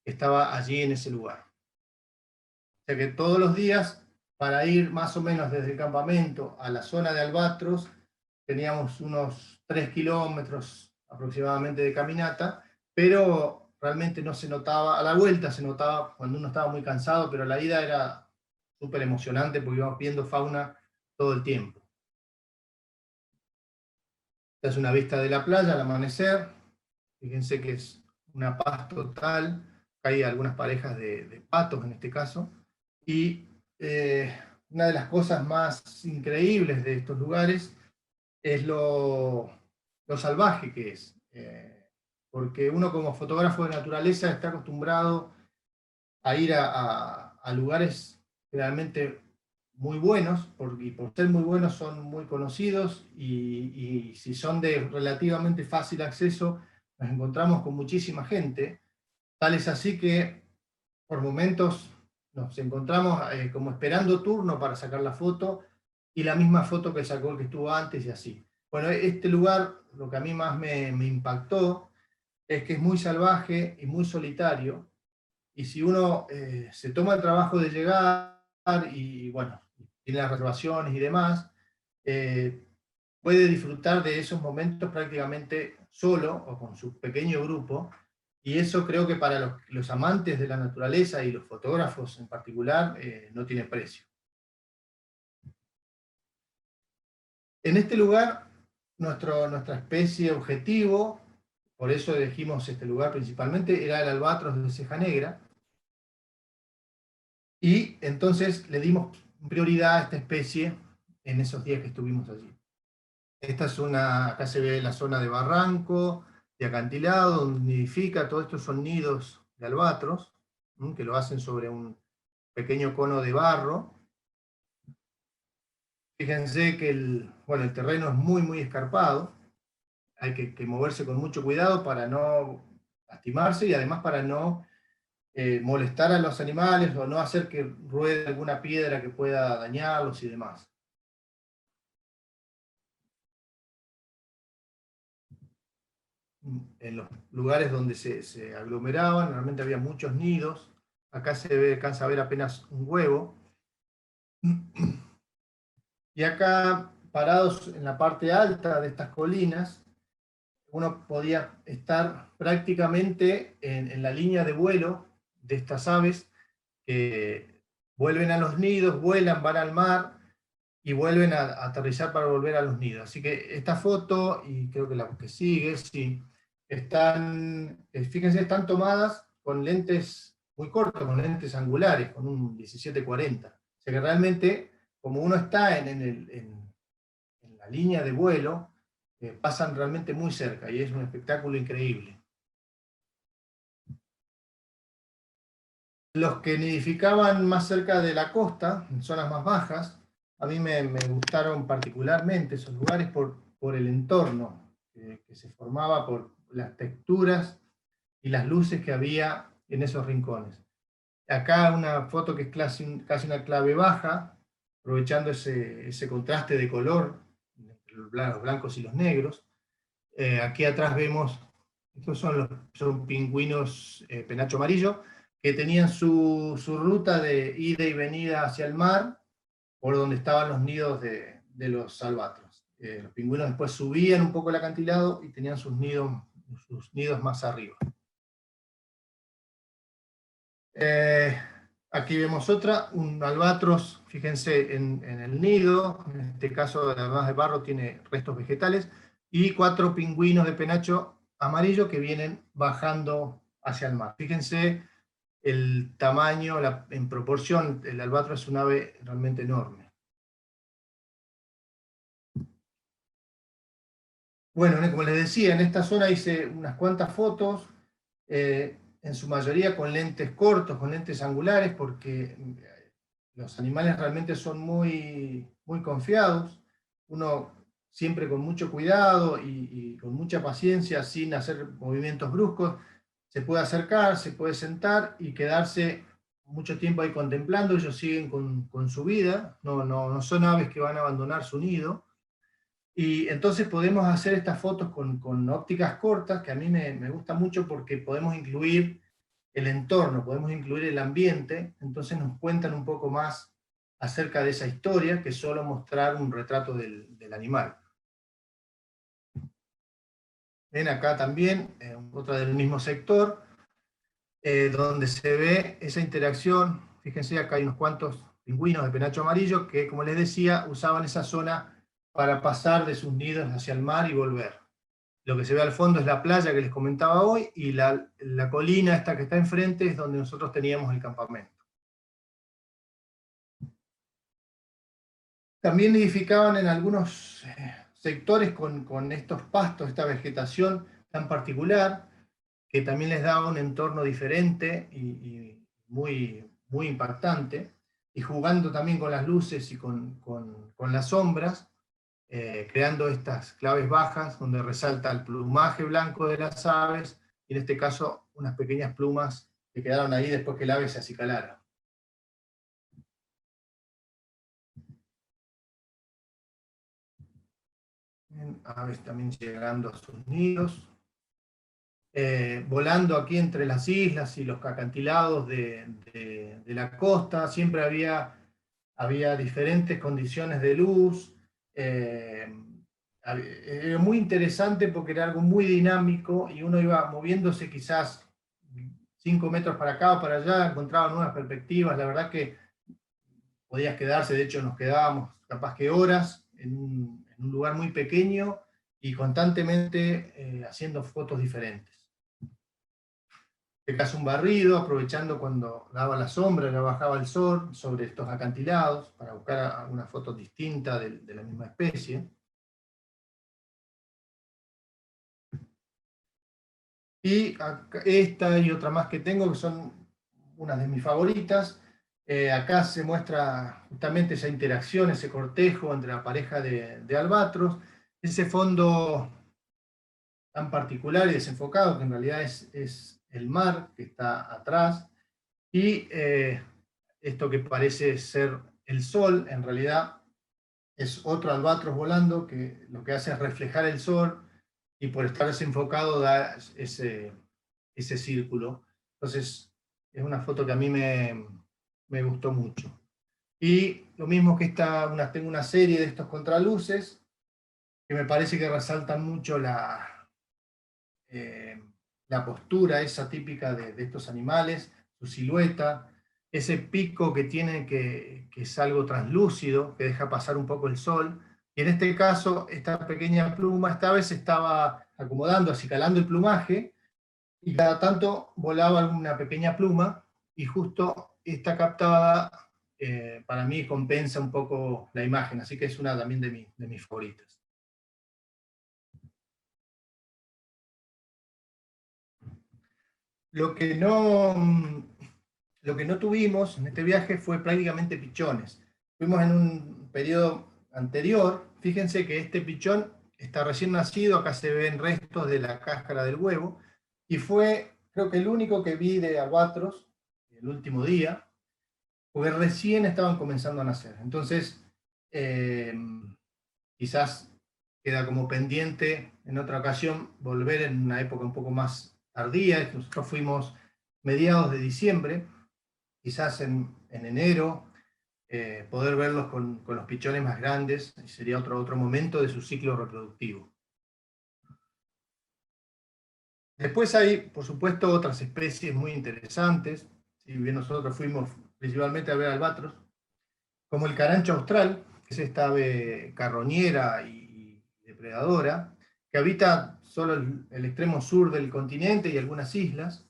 que estaba allí en ese lugar. O sea que todos los días, para ir más o menos desde el campamento a la zona de albatros, teníamos unos 3 kilómetros aproximadamente de caminata, pero realmente no se notaba, a la vuelta se notaba cuando uno estaba muy cansado, pero la ida era súper emocionante porque íbamos viendo fauna todo el tiempo. Esta es una vista de la playa al amanecer. Fíjense que es una paz total. Hay algunas parejas de patos en este caso. Y una de las cosas más increíbles de estos lugares es lo salvaje que es. Porque uno como fotógrafo de naturaleza está acostumbrado a ir a lugares realmente muy buenos, y por ser muy buenos son muy conocidos, y si son de relativamente fácil acceso, nos encontramos con muchísima gente. Tal es así que por momentos nos encontramos como esperando turno para sacar la foto, y la misma foto que sacó el que estuvo antes y así. Bueno, este lugar, lo que a mí más me impactó, es que es muy salvaje y muy solitario, y si uno se toma el trabajo de llegar y, bueno, tiene las reservaciones y demás, eh, puede disfrutar de esos momentos prácticamente solo o con su pequeño grupo, y eso creo que para los amantes de la naturaleza y los fotógrafos en particular no tiene precio. En este lugar, nuestra especie objetivo, por eso elegimos este lugar principalmente, era el albatros de ceja negra, y entonces le dimos prioridad a esta especie en esos días que estuvimos allí. Esta es acá se ve la zona de barranco, de acantilado, donde nidifica. Todos estos son nidos de albatros, que lo hacen sobre un pequeño cono de barro. Fíjense que el terreno es muy, muy escarpado. Hay que moverse con mucho cuidado para no lastimarse, y además para no molestar a los animales o no hacer que ruede alguna piedra que pueda dañarlos y demás. En los lugares donde se aglomeraban, realmente había muchos nidos. Acá se alcanza a ver apenas un huevo. Y acá, parados en la parte alta de estas colinas, uno podía estar prácticamente en la línea de vuelo de estas aves que vuelven a los nidos, vuelan, van al mar y vuelven a aterrizar para volver a los nidos. Así que esta foto, y creo que la que sigue, sí, fíjense, están tomadas con lentes muy cortos, con lentes angulares, con un 1740. O sea que realmente, como uno está en la línea de vuelo, pasan realmente muy cerca, y es un espectáculo increíble. Los que nidificaban más cerca de la costa, en zonas más bajas, a mí me gustaron particularmente esos lugares por el entorno que se formaba, por las texturas y las luces que había en esos rincones. Acá una foto que es casi una clave baja, aprovechando ese contraste de color entre los blancos y los negros. Aquí atrás vemos, estos son pingüinos penacho amarillo, que tenían su ruta de ida y venida hacia el mar, por donde estaban los nidos de los albatros. Los pingüinos después subían un poco el acantilado y tenían sus nidos más arriba. Aquí vemos un albatros, fíjense en el nido, en este caso además de barro tiene restos vegetales, y 4 pingüinos de penacho amarillo que vienen bajando hacia el mar. Fíjense el tamaño, en proporción, el albatros es un ave realmente enorme. Bueno, como les decía, en esta zona hice unas cuantas fotos, en su mayoría con lentes cortos, con lentes angulares, porque los animales realmente son muy, muy confiados. Uno siempre con mucho cuidado y con mucha paciencia, sin hacer movimientos bruscos, se puede acercar, se puede sentar y quedarse mucho tiempo ahí contemplando. Ellos siguen con su vida, no son aves que van a abandonar su nido. Y entonces podemos hacer estas fotos con ópticas cortas, que a mí me gusta mucho porque podemos incluir el entorno, podemos incluir el ambiente, entonces nos cuentan un poco más acerca de esa historia que solo mostrar un retrato del animal. Ven acá también, otra del mismo sector, donde se ve esa interacción. Fíjense, acá hay unos cuantos pingüinos de penacho amarillo que, como les decía, usaban esa zona para pasar de sus nidos hacia el mar y volver. Lo que se ve al fondo es la playa que les comentaba hoy, y la colina esta que está enfrente es donde nosotros teníamos el campamento. También nidificaban en algunos sectores con estos pastos, esta vegetación tan particular, que también les daba un entorno diferente y muy, muy impactante. y jugando también con las luces y con las sombras, creando estas claves bajas donde resalta el plumaje blanco de las aves, y en este caso unas pequeñas plumas que quedaron ahí después que el ave se acicalara. Bien, aves también llegando a sus nidos. Volando aquí entre las islas y los acantilados de la costa, siempre había diferentes condiciones de luz. Era muy interesante porque era algo muy dinámico y uno iba moviéndose quizás 5 metros para acá o para allá, encontraba nuevas perspectivas. La verdad que podías quedarse, de hecho nos quedábamos capaz que horas en un lugar muy pequeño y constantemente haciendo fotos diferentes. En este caso un barrido, aprovechando cuando daba la sombra, ya bajaba el sol sobre estos acantilados para buscar alguna foto distinta de la misma especie. Y esta y otra más que tengo, que son unas de mis favoritas. Acá se muestra justamente esa interacción, ese cortejo entre la pareja de albatros, ese fondo tan particular y desenfocado, que en realidad es el mar que está atrás, y esto que parece ser el sol, en realidad es otro albatros volando, que lo que hace es reflejar el sol, y por estar desenfocado da ese círculo. Entonces, es una foto que a mí me gustó mucho. Y lo mismo que tengo una serie de estos contraluces, que me parece que resaltan mucho la postura esa típica de estos animales, su silueta, ese pico que tiene que es algo translúcido, que deja pasar un poco el sol. Y en este caso, esta pequeña pluma, esta vez estaba acomodando, acicalando el plumaje, y cada tanto volaba una pequeña pluma, y justo esta captada, para mí compensa un poco la imagen, así que es una también de mis favoritas. Lo que no tuvimos en este viaje fue prácticamente pichones. Fuimos en un periodo anterior, fíjense que este pichón está recién nacido, acá se ven restos de la cáscara del huevo, y fue, creo que el único que vi de albatros el último día, porque recién estaban comenzando a nacer. Entonces, quizás queda como pendiente en otra ocasión volver en una época un poco más tardía. Nosotros fuimos mediados de diciembre, quizás en enero, poder verlos con los pichones más grandes, sería otro momento de su ciclo reproductivo. Después hay, por supuesto, otras especies muy interesantes. Si bien nosotros fuimos principalmente a ver albatros, como el carancho austral, que es esta ave carroñera y depredadora, que habita solo el extremo sur del continente y algunas islas.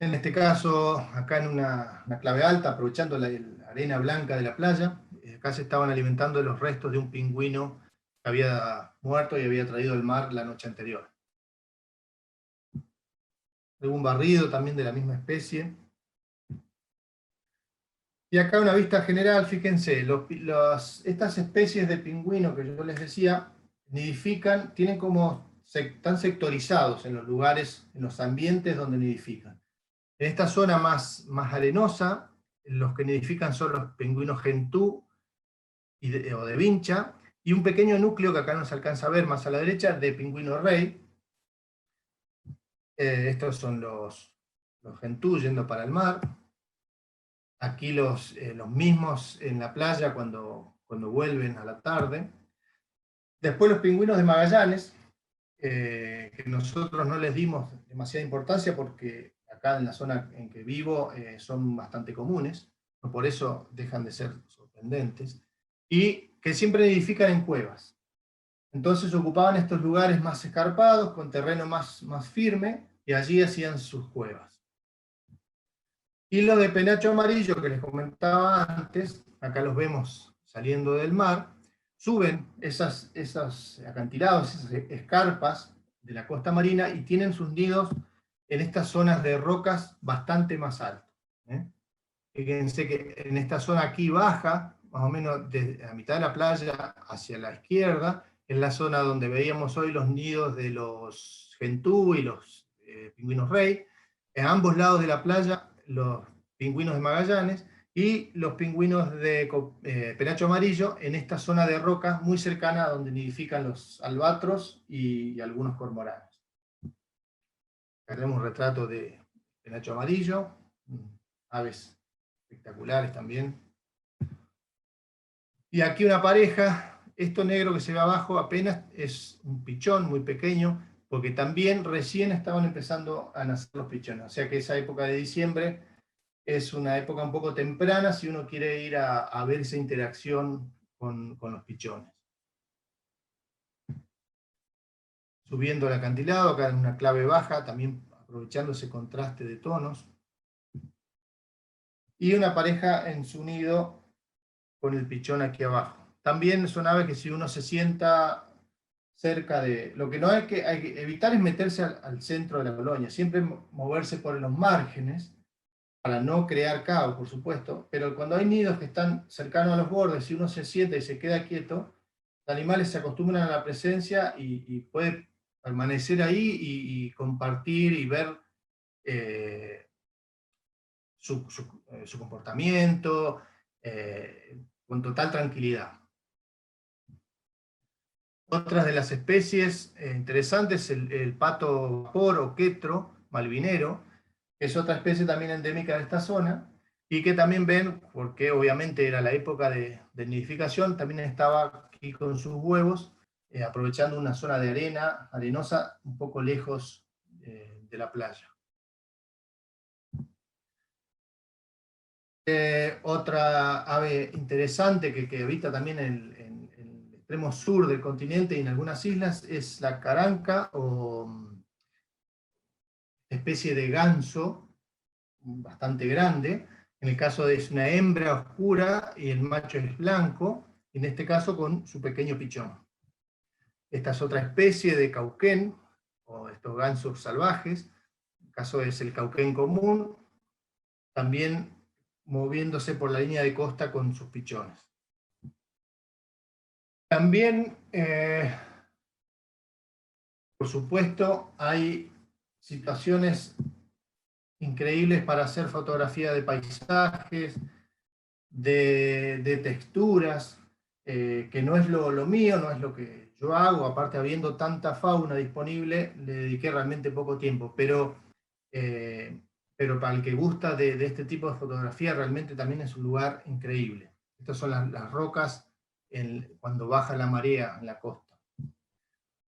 En este caso, acá en una clave alta, aprovechando la arena blanca de la playa, acá se estaban alimentando de los restos de un pingüino que había muerto y había traído el mar la noche anterior. Algún barrido también de la misma especie. Y acá una vista general, fíjense, estas especies de pingüino que yo les decía, nidifican, están sectorizados en los lugares, en los ambientes donde nidifican. En esta zona más arenosa, los que nidifican son los pingüinos gentú o de vincha, y un pequeño núcleo que acá no se alcanza a ver más a la derecha, de pingüino rey. Estos son los gentú yendo para el mar. Aquí los mismos en la playa cuando vuelven a la tarde. Después los pingüinos de Magallanes, que nosotros no les dimos demasiada importancia porque acá en la zona en que vivo son bastante comunes, no por eso dejan de ser sorprendentes, y que siempre nidifican en cuevas. Entonces ocupaban estos lugares más escarpados, con terreno más firme, y allí hacían sus cuevas. Y los de penacho amarillo que les comentaba antes, acá los vemos saliendo del mar, suben esos acantilados, esas escarpas de la costa marina, y tienen sus nidos en estas zonas de rocas bastante más altas. ¿eh? Fíjense que en esta zona aquí baja, más o menos desde la mitad de la playa hacia la izquierda, es la zona donde veíamos hoy los nidos de los gentú y los pingüinos rey. En ambos lados de la playa, los pingüinos de Magallanes y los pingüinos de penacho amarillo en esta zona de rocas muy cercana a donde nidifican los albatros y algunos cormoranes. Acá tenemos un retrato de penacho amarillo, aves espectaculares también. Y aquí una pareja, esto negro que se ve abajo apenas es un pichón muy pequeño, porque también recién estaban empezando a nacer los pichones. O sea que esa época de diciembre es una época un poco temprana si uno quiere ir a ver esa interacción con los pichones. Subiendo el acantilado, acá en una clave baja, también aprovechando ese contraste de tonos. Y una pareja en su nido con el pichón aquí abajo. También son aves que si uno se sienta cerca de... Lo que no hay que evitar es meterse al centro de la colonia, siempre moverse por los márgenes, para no crear caos, por supuesto, pero cuando hay nidos que están cercanos a los bordes, si uno se sienta y se queda quieto, los animales se acostumbran a la presencia y puede permanecer ahí y compartir y ver su comportamiento con total tranquilidad. Otras de las especies interesantes, el pato vapor o quetro malvinero, que es otra especie también endémica de esta zona, y que también ven, porque obviamente era la época de nidificación, también estaba aquí con sus huevos, aprovechando una zona de arena, arenosa, un poco lejos de la playa. Otra ave interesante que habita también en el extremo sur del continente y en algunas islas es la caranca o especie de ganso bastante grande. En el caso es una hembra oscura y el macho es blanco, en este caso con su pequeño pichón. Esta es otra especie de cauquén, o estos gansos salvajes. El caso es el cauquén común, también moviéndose por la línea de costa con sus pichones. También, por supuesto, hay situaciones increíbles para hacer fotografía de paisajes, de texturas, que no es lo mío, no es lo que yo hago, aparte habiendo tanta fauna disponible, le dediqué realmente poco tiempo, pero para el que gusta de este tipo de fotografía, realmente también es un lugar increíble. Estas son las rocas cuando baja la marea en la costa.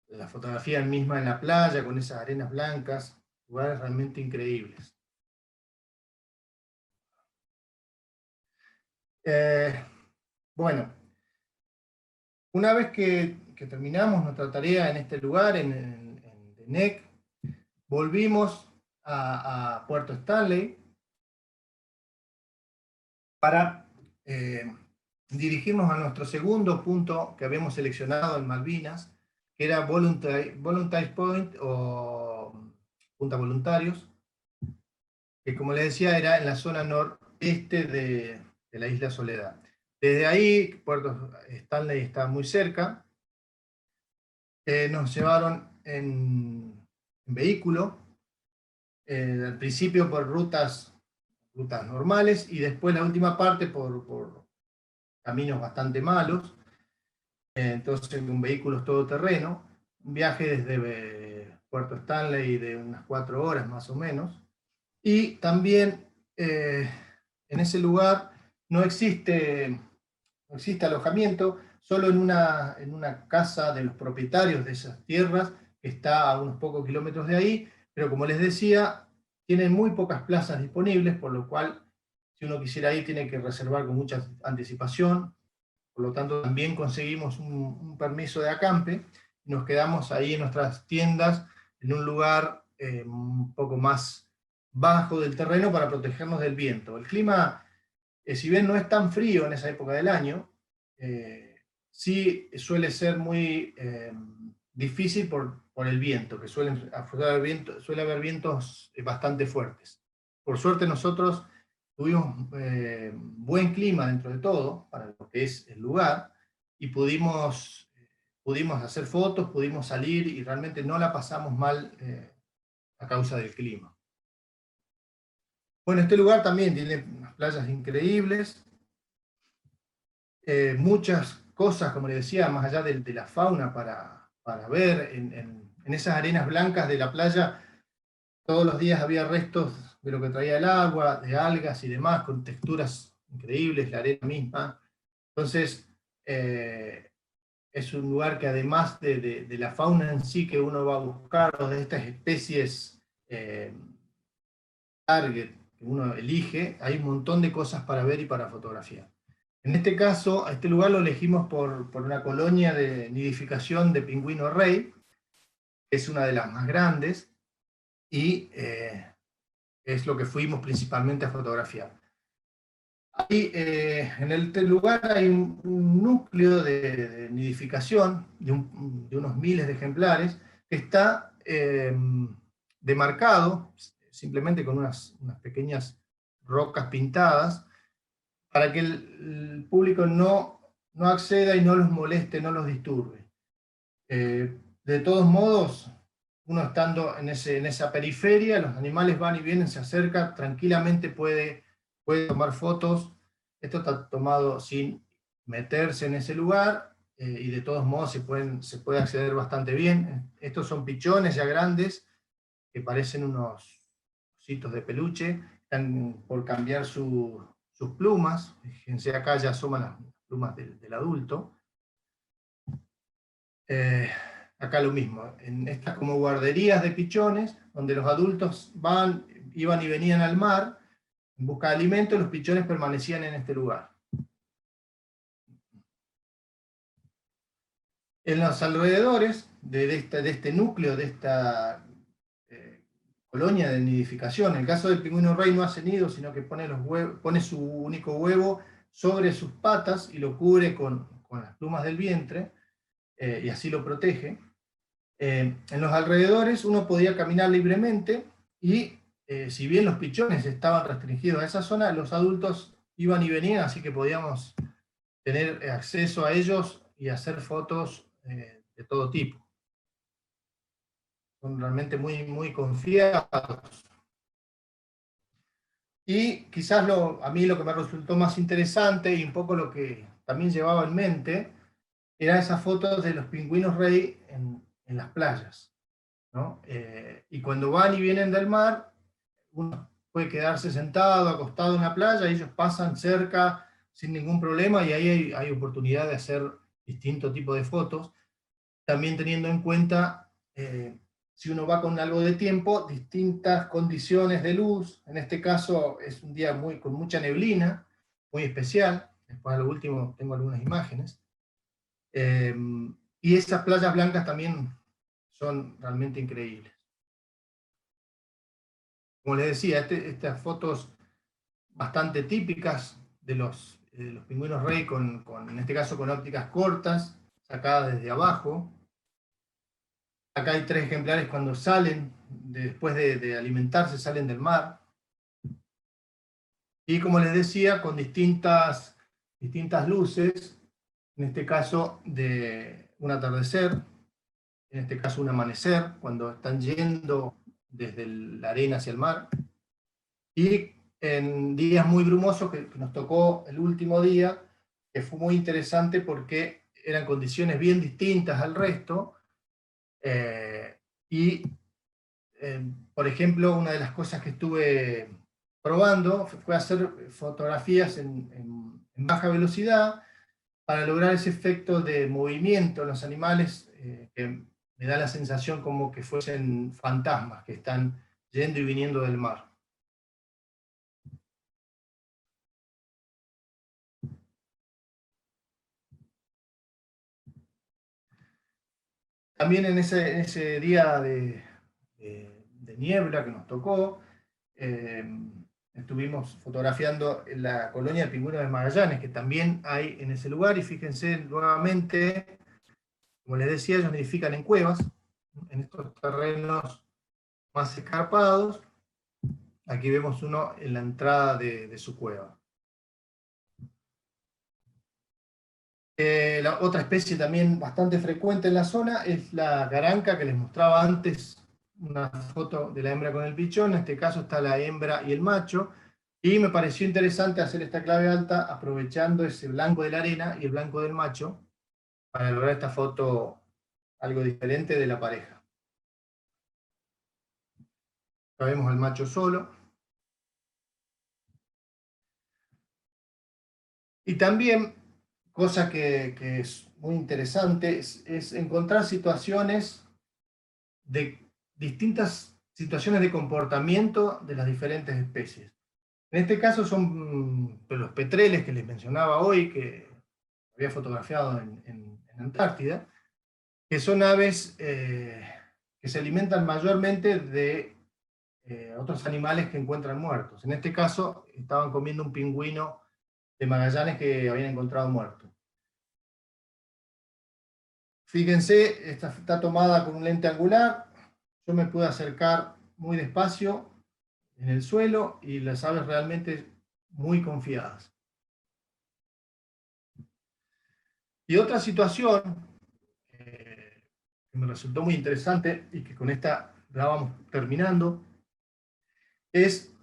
La fotografía misma en la playa, con esas arenas blancas, lugares realmente increíbles. Bueno, una vez que terminamos nuestra tarea en este lugar, en Denec, volvimos a Puerto Stanley para dirigirnos a nuestro segundo punto que habíamos seleccionado en Malvinas, que era Volunteer Point o Punta Voluntarios, que como les decía era en la zona noreste de la isla Soledad. Desde ahí, Puerto Stanley está muy cerca, nos llevaron en vehículo, al principio por rutas normales y después la última parte por caminos bastante malos, entonces un vehículo todoterreno, un viaje desde Puerto Stanley de unas 4 horas más o menos, y también en ese lugar no existe alojamiento, solo en una casa de los propietarios de esas tierras, que está a unos pocos kilómetros de ahí, pero como les decía, tienen muy pocas plazas disponibles, por lo cual, si uno quisiera ir, tiene que reservar con mucha anticipación. Por lo tanto, también conseguimos un permiso de acampe, y nos quedamos ahí en nuestras tiendas, en un lugar un poco más bajo del terreno para protegernos del viento. El clima, si bien no es tan frío en esa época del año, sí suele ser muy difícil por el viento, que suele haber vientos bastante fuertes. Por suerte nosotros tuvimos buen clima dentro de todo, para lo que es el lugar, y pudimos hacer fotos, pudimos salir, y realmente no la pasamos mal a causa del clima. Bueno, este lugar también tiene unas playas increíbles, muchas cosas, como les decía, más allá de la fauna para ver. En esas arenas blancas de la playa, todos los días había restos de lo que traía el agua, de algas y demás, con texturas increíbles, la arena misma. Entonces, es un lugar que además de la fauna en sí que uno va a buscar, o de estas especies target que uno elige, hay un montón de cosas para ver y para fotografiar. En este caso, a este lugar lo elegimos por una colonia de nidificación de pingüino rey, que es una de las más grandes, y es lo que fuimos principalmente a fotografiar. Ahí, en este lugar hay un núcleo de nidificación de unos miles de ejemplares que está demarcado simplemente con unas pequeñas rocas pintadas para que el público no acceda y no los moleste, no los disturbe. De todos modos, uno estando en esa periferia, los animales van y vienen, se acerca, tranquilamente puede tomar fotos. Esto está tomado sin meterse en ese lugar, y de todos modos se puede acceder bastante bien. Estos son pichones ya grandes, que parecen unos ositos de peluche, están por cambiar sus plumas. Fíjense, acá ya asoman las plumas del adulto. Acá lo mismo, en estas como guarderías de pichones, donde los adultos iban y venían al mar en busca de alimento, los pichones permanecían en este lugar. En los alrededores de este núcleo, de esta colonia de nidificación, en el caso del pingüino rey no hace nido, sino que pone su único huevo sobre sus patas y lo cubre con las plumas del vientre, y así lo protege. En los alrededores uno podía caminar libremente, y si bien los pichones estaban restringidos a esa zona, los adultos iban y venían, así que podíamos tener acceso a ellos y hacer fotos de todo tipo. Son realmente muy, muy confiados. Y quizás a mí lo que me resultó más interesante, y un poco lo que también llevaba en mente, eran esas fotos de los pingüinos rey en las playas, ¿no? Y cuando van y vienen del mar, uno puede quedarse sentado, acostado en la playa, y ellos pasan cerca sin ningún problema, y ahí hay oportunidad de hacer distintos tipos de fotos, también teniendo en cuenta, si uno va con algo de tiempo, distintas condiciones de luz. En este caso es un día con mucha neblina, muy especial. Después a lo último tengo algunas imágenes. Y esas playas blancas también son realmente increíbles. Como les decía, estas fotos bastante típicas de los pingüinos rey, en este caso con ópticas cortas, sacadas desde abajo. Acá hay 3 ejemplares cuando salen, después de alimentarse, salen del mar. Y como les decía, con distintas luces, en este caso de un atardecer, en este caso un amanecer, cuando están yendo desde la arena hacia el mar. Y en días muy brumosos, que nos tocó el último día, que fue muy interesante porque eran condiciones bien distintas al resto. Por ejemplo, una de las cosas que estuve probando fue hacer fotografías en baja velocidad para lograr ese efecto de movimiento en los animales, que me da la sensación como que fuesen fantasmas que están yendo y viniendo del mar. También en ese día de niebla que nos tocó, estuvimos fotografiando en la colonia de pingüinos de Magallanes, que también hay en ese lugar, y fíjense nuevamente, como les decía, ellos nidifican en cuevas, en estos terrenos más escarpados, Aquí vemos uno en la entrada de su cueva. La otra especie también bastante frecuente en la zona es la garanca, que les mostraba antes una foto de la hembra con el pichón. En este caso está la hembra y el macho. Y me pareció interesante hacer esta clave alta aprovechando ese blanco de la arena y el blanco del macho para lograr esta foto algo diferente de la pareja. Acá vemos al macho solo. Y también, cosa que es muy interesante, es encontrar situaciones de distintas situaciones de comportamiento de las diferentes especies. En este caso son los petreles que les mencionaba hoy, que había fotografiado en Antártida, que son aves que se alimentan mayormente de otros animales que encuentran muertos. En este caso estaban comiendo un pingüino de Magallanes que habían encontrado muerto. Fíjense, esta está tomada con un lente angular. Yo me pude acercar muy despacio en el suelo y las aves realmente muy confiadas. Y otra situación que me resultó muy interesante y que con esta la vamos terminando es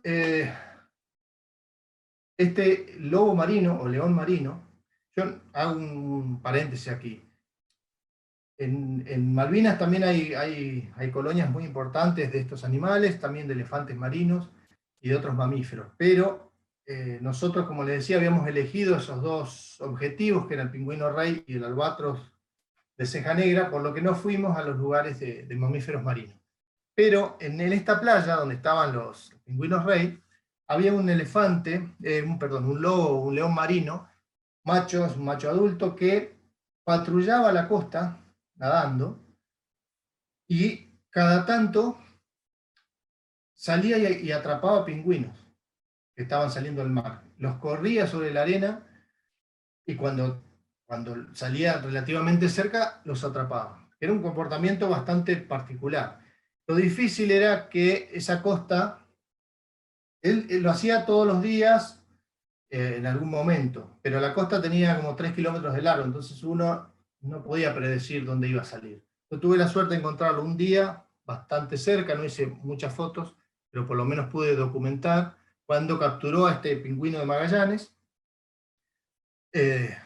este lobo marino o león marino. Yo hago un paréntesis aquí. En Malvinas también hay colonias muy importantes de estos animales, también de elefantes marinos y de otros mamíferos, pero nosotros, como les decía, habíamos elegido esos dos objetivos, que eran el pingüino rey y el albatros de ceja negra, por lo que no fuimos a los lugares de mamíferos marinos. Pero en esta playa, donde estaban los pingüinos rey, había un elefante, un lobo, un león marino, un macho adulto, que patrullaba la costa nadando, y cada tanto salía y atrapaba pingüinos que estaban saliendo del mar. Los corría sobre la arena y cuando salía relativamente cerca, los atrapaba. Era un comportamiento bastante particular. Lo difícil era que esa costa, él lo hacía todos los días en algún momento, pero la costa tenía como 3 kilómetros de largo, entonces uno no podía predecir dónde iba a salir. Yo tuve la suerte de encontrarlo un día bastante cerca, no hice muchas fotos, pero por lo menos pude documentar cuando capturó a este pingüino de Magallanes.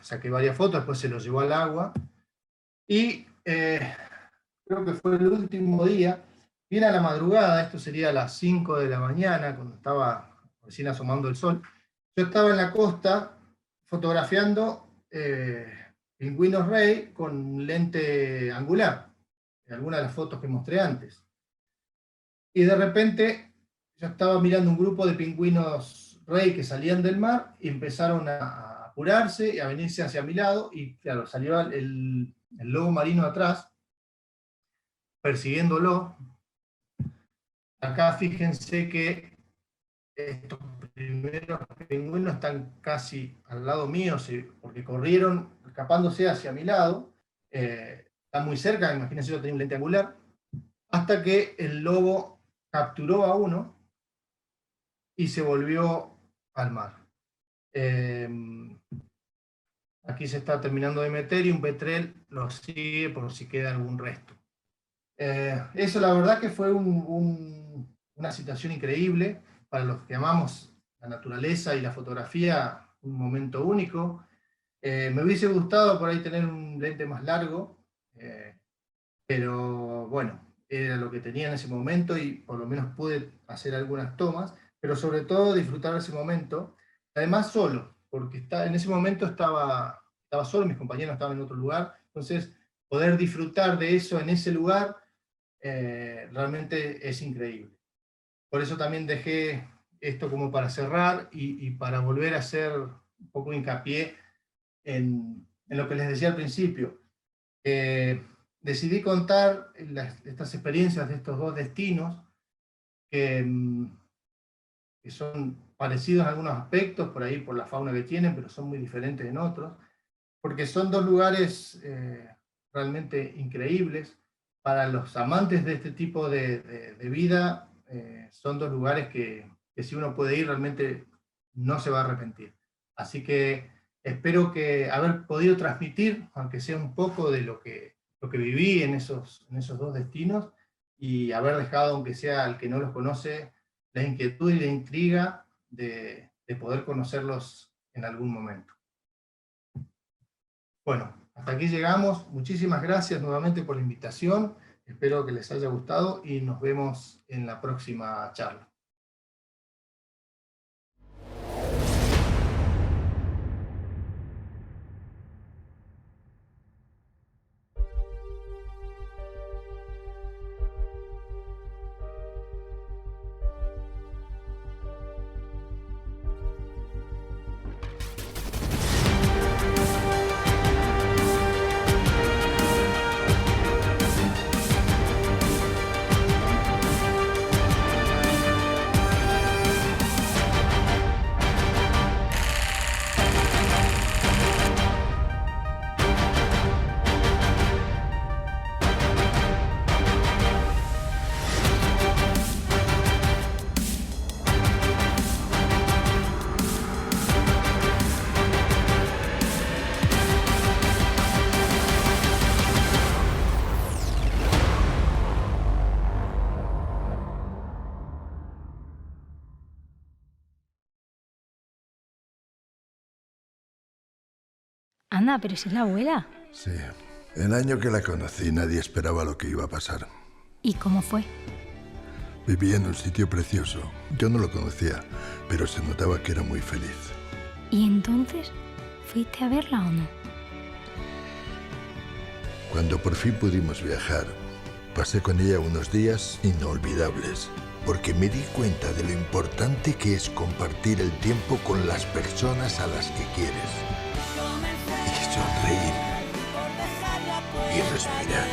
Saqué varias fotos, después se lo llevó al agua, y creo que fue el último día, bien a la madrugada, esto sería a las 5 de la mañana, cuando estaba recién asomando el sol. Yo estaba en la costa fotografiando pingüinos rey con lente angular, en algunas de las fotos que mostré antes. Y de repente yo estaba mirando un grupo de pingüinos rey que salían del mar y empezaron a apurarse y a venirse hacia mi lado, y claro, salió el lobo marino atrás, persiguiéndolo. Acá fíjense que estos primeros pingüinos están casi al lado mío, porque corrieron escapándose hacia mi lado. Están muy cerca, imagínense, yo tenía un lente angular, hasta que el lobo capturó a uno y se volvió al mar. Aquí se está terminando de meter y un petrel lo sigue por si queda algún resto. Eso la verdad que fue una situación increíble para los que amamos la naturaleza y la fotografía, un momento único. Me hubiese gustado por ahí tener un lente más largo, pero bueno, era lo que tenía en ese momento y por lo menos pude hacer algunas tomas, pero sobre todo disfrutar de ese momento, además solo, porque en ese momento estaba solo, mis compañeros estaban en otro lugar, entonces poder disfrutar de eso en ese lugar realmente es increíble. Por eso también dejé esto como para cerrar y para volver a hacer un poco hincapié en lo que les decía al principio. Decidí contar estas experiencias de estos dos destinos que son parecidos en algunos aspectos, por ahí por la fauna que tienen, pero son muy diferentes en otros, porque son dos lugares realmente increíbles. Para los amantes de este tipo de vida, son dos lugares que que si uno puede ir realmente no se va a arrepentir. Así que espero que haber podido transmitir, aunque sea un poco de lo que viví en esos dos destinos, y haber dejado, aunque sea al que no los conoce, la inquietud y la intriga de poder conocerlos en algún momento. Bueno, hasta aquí llegamos. Muchísimas gracias nuevamente por la invitación. Espero que les haya gustado y nos vemos en la próxima charla. Anda, pero si es la abuela. Sí. El año que la conocí nadie esperaba lo que iba a pasar. ¿Y cómo fue? Vivía en un sitio precioso. Yo no lo conocía, pero se notaba que era muy feliz. ¿Y entonces fuiste a verla o no? Cuando por fin pudimos viajar, pasé con ella unos días inolvidables, porque me di cuenta de lo importante que es compartir el tiempo con las personas a las que quieres. Y sonreír. Y respirar.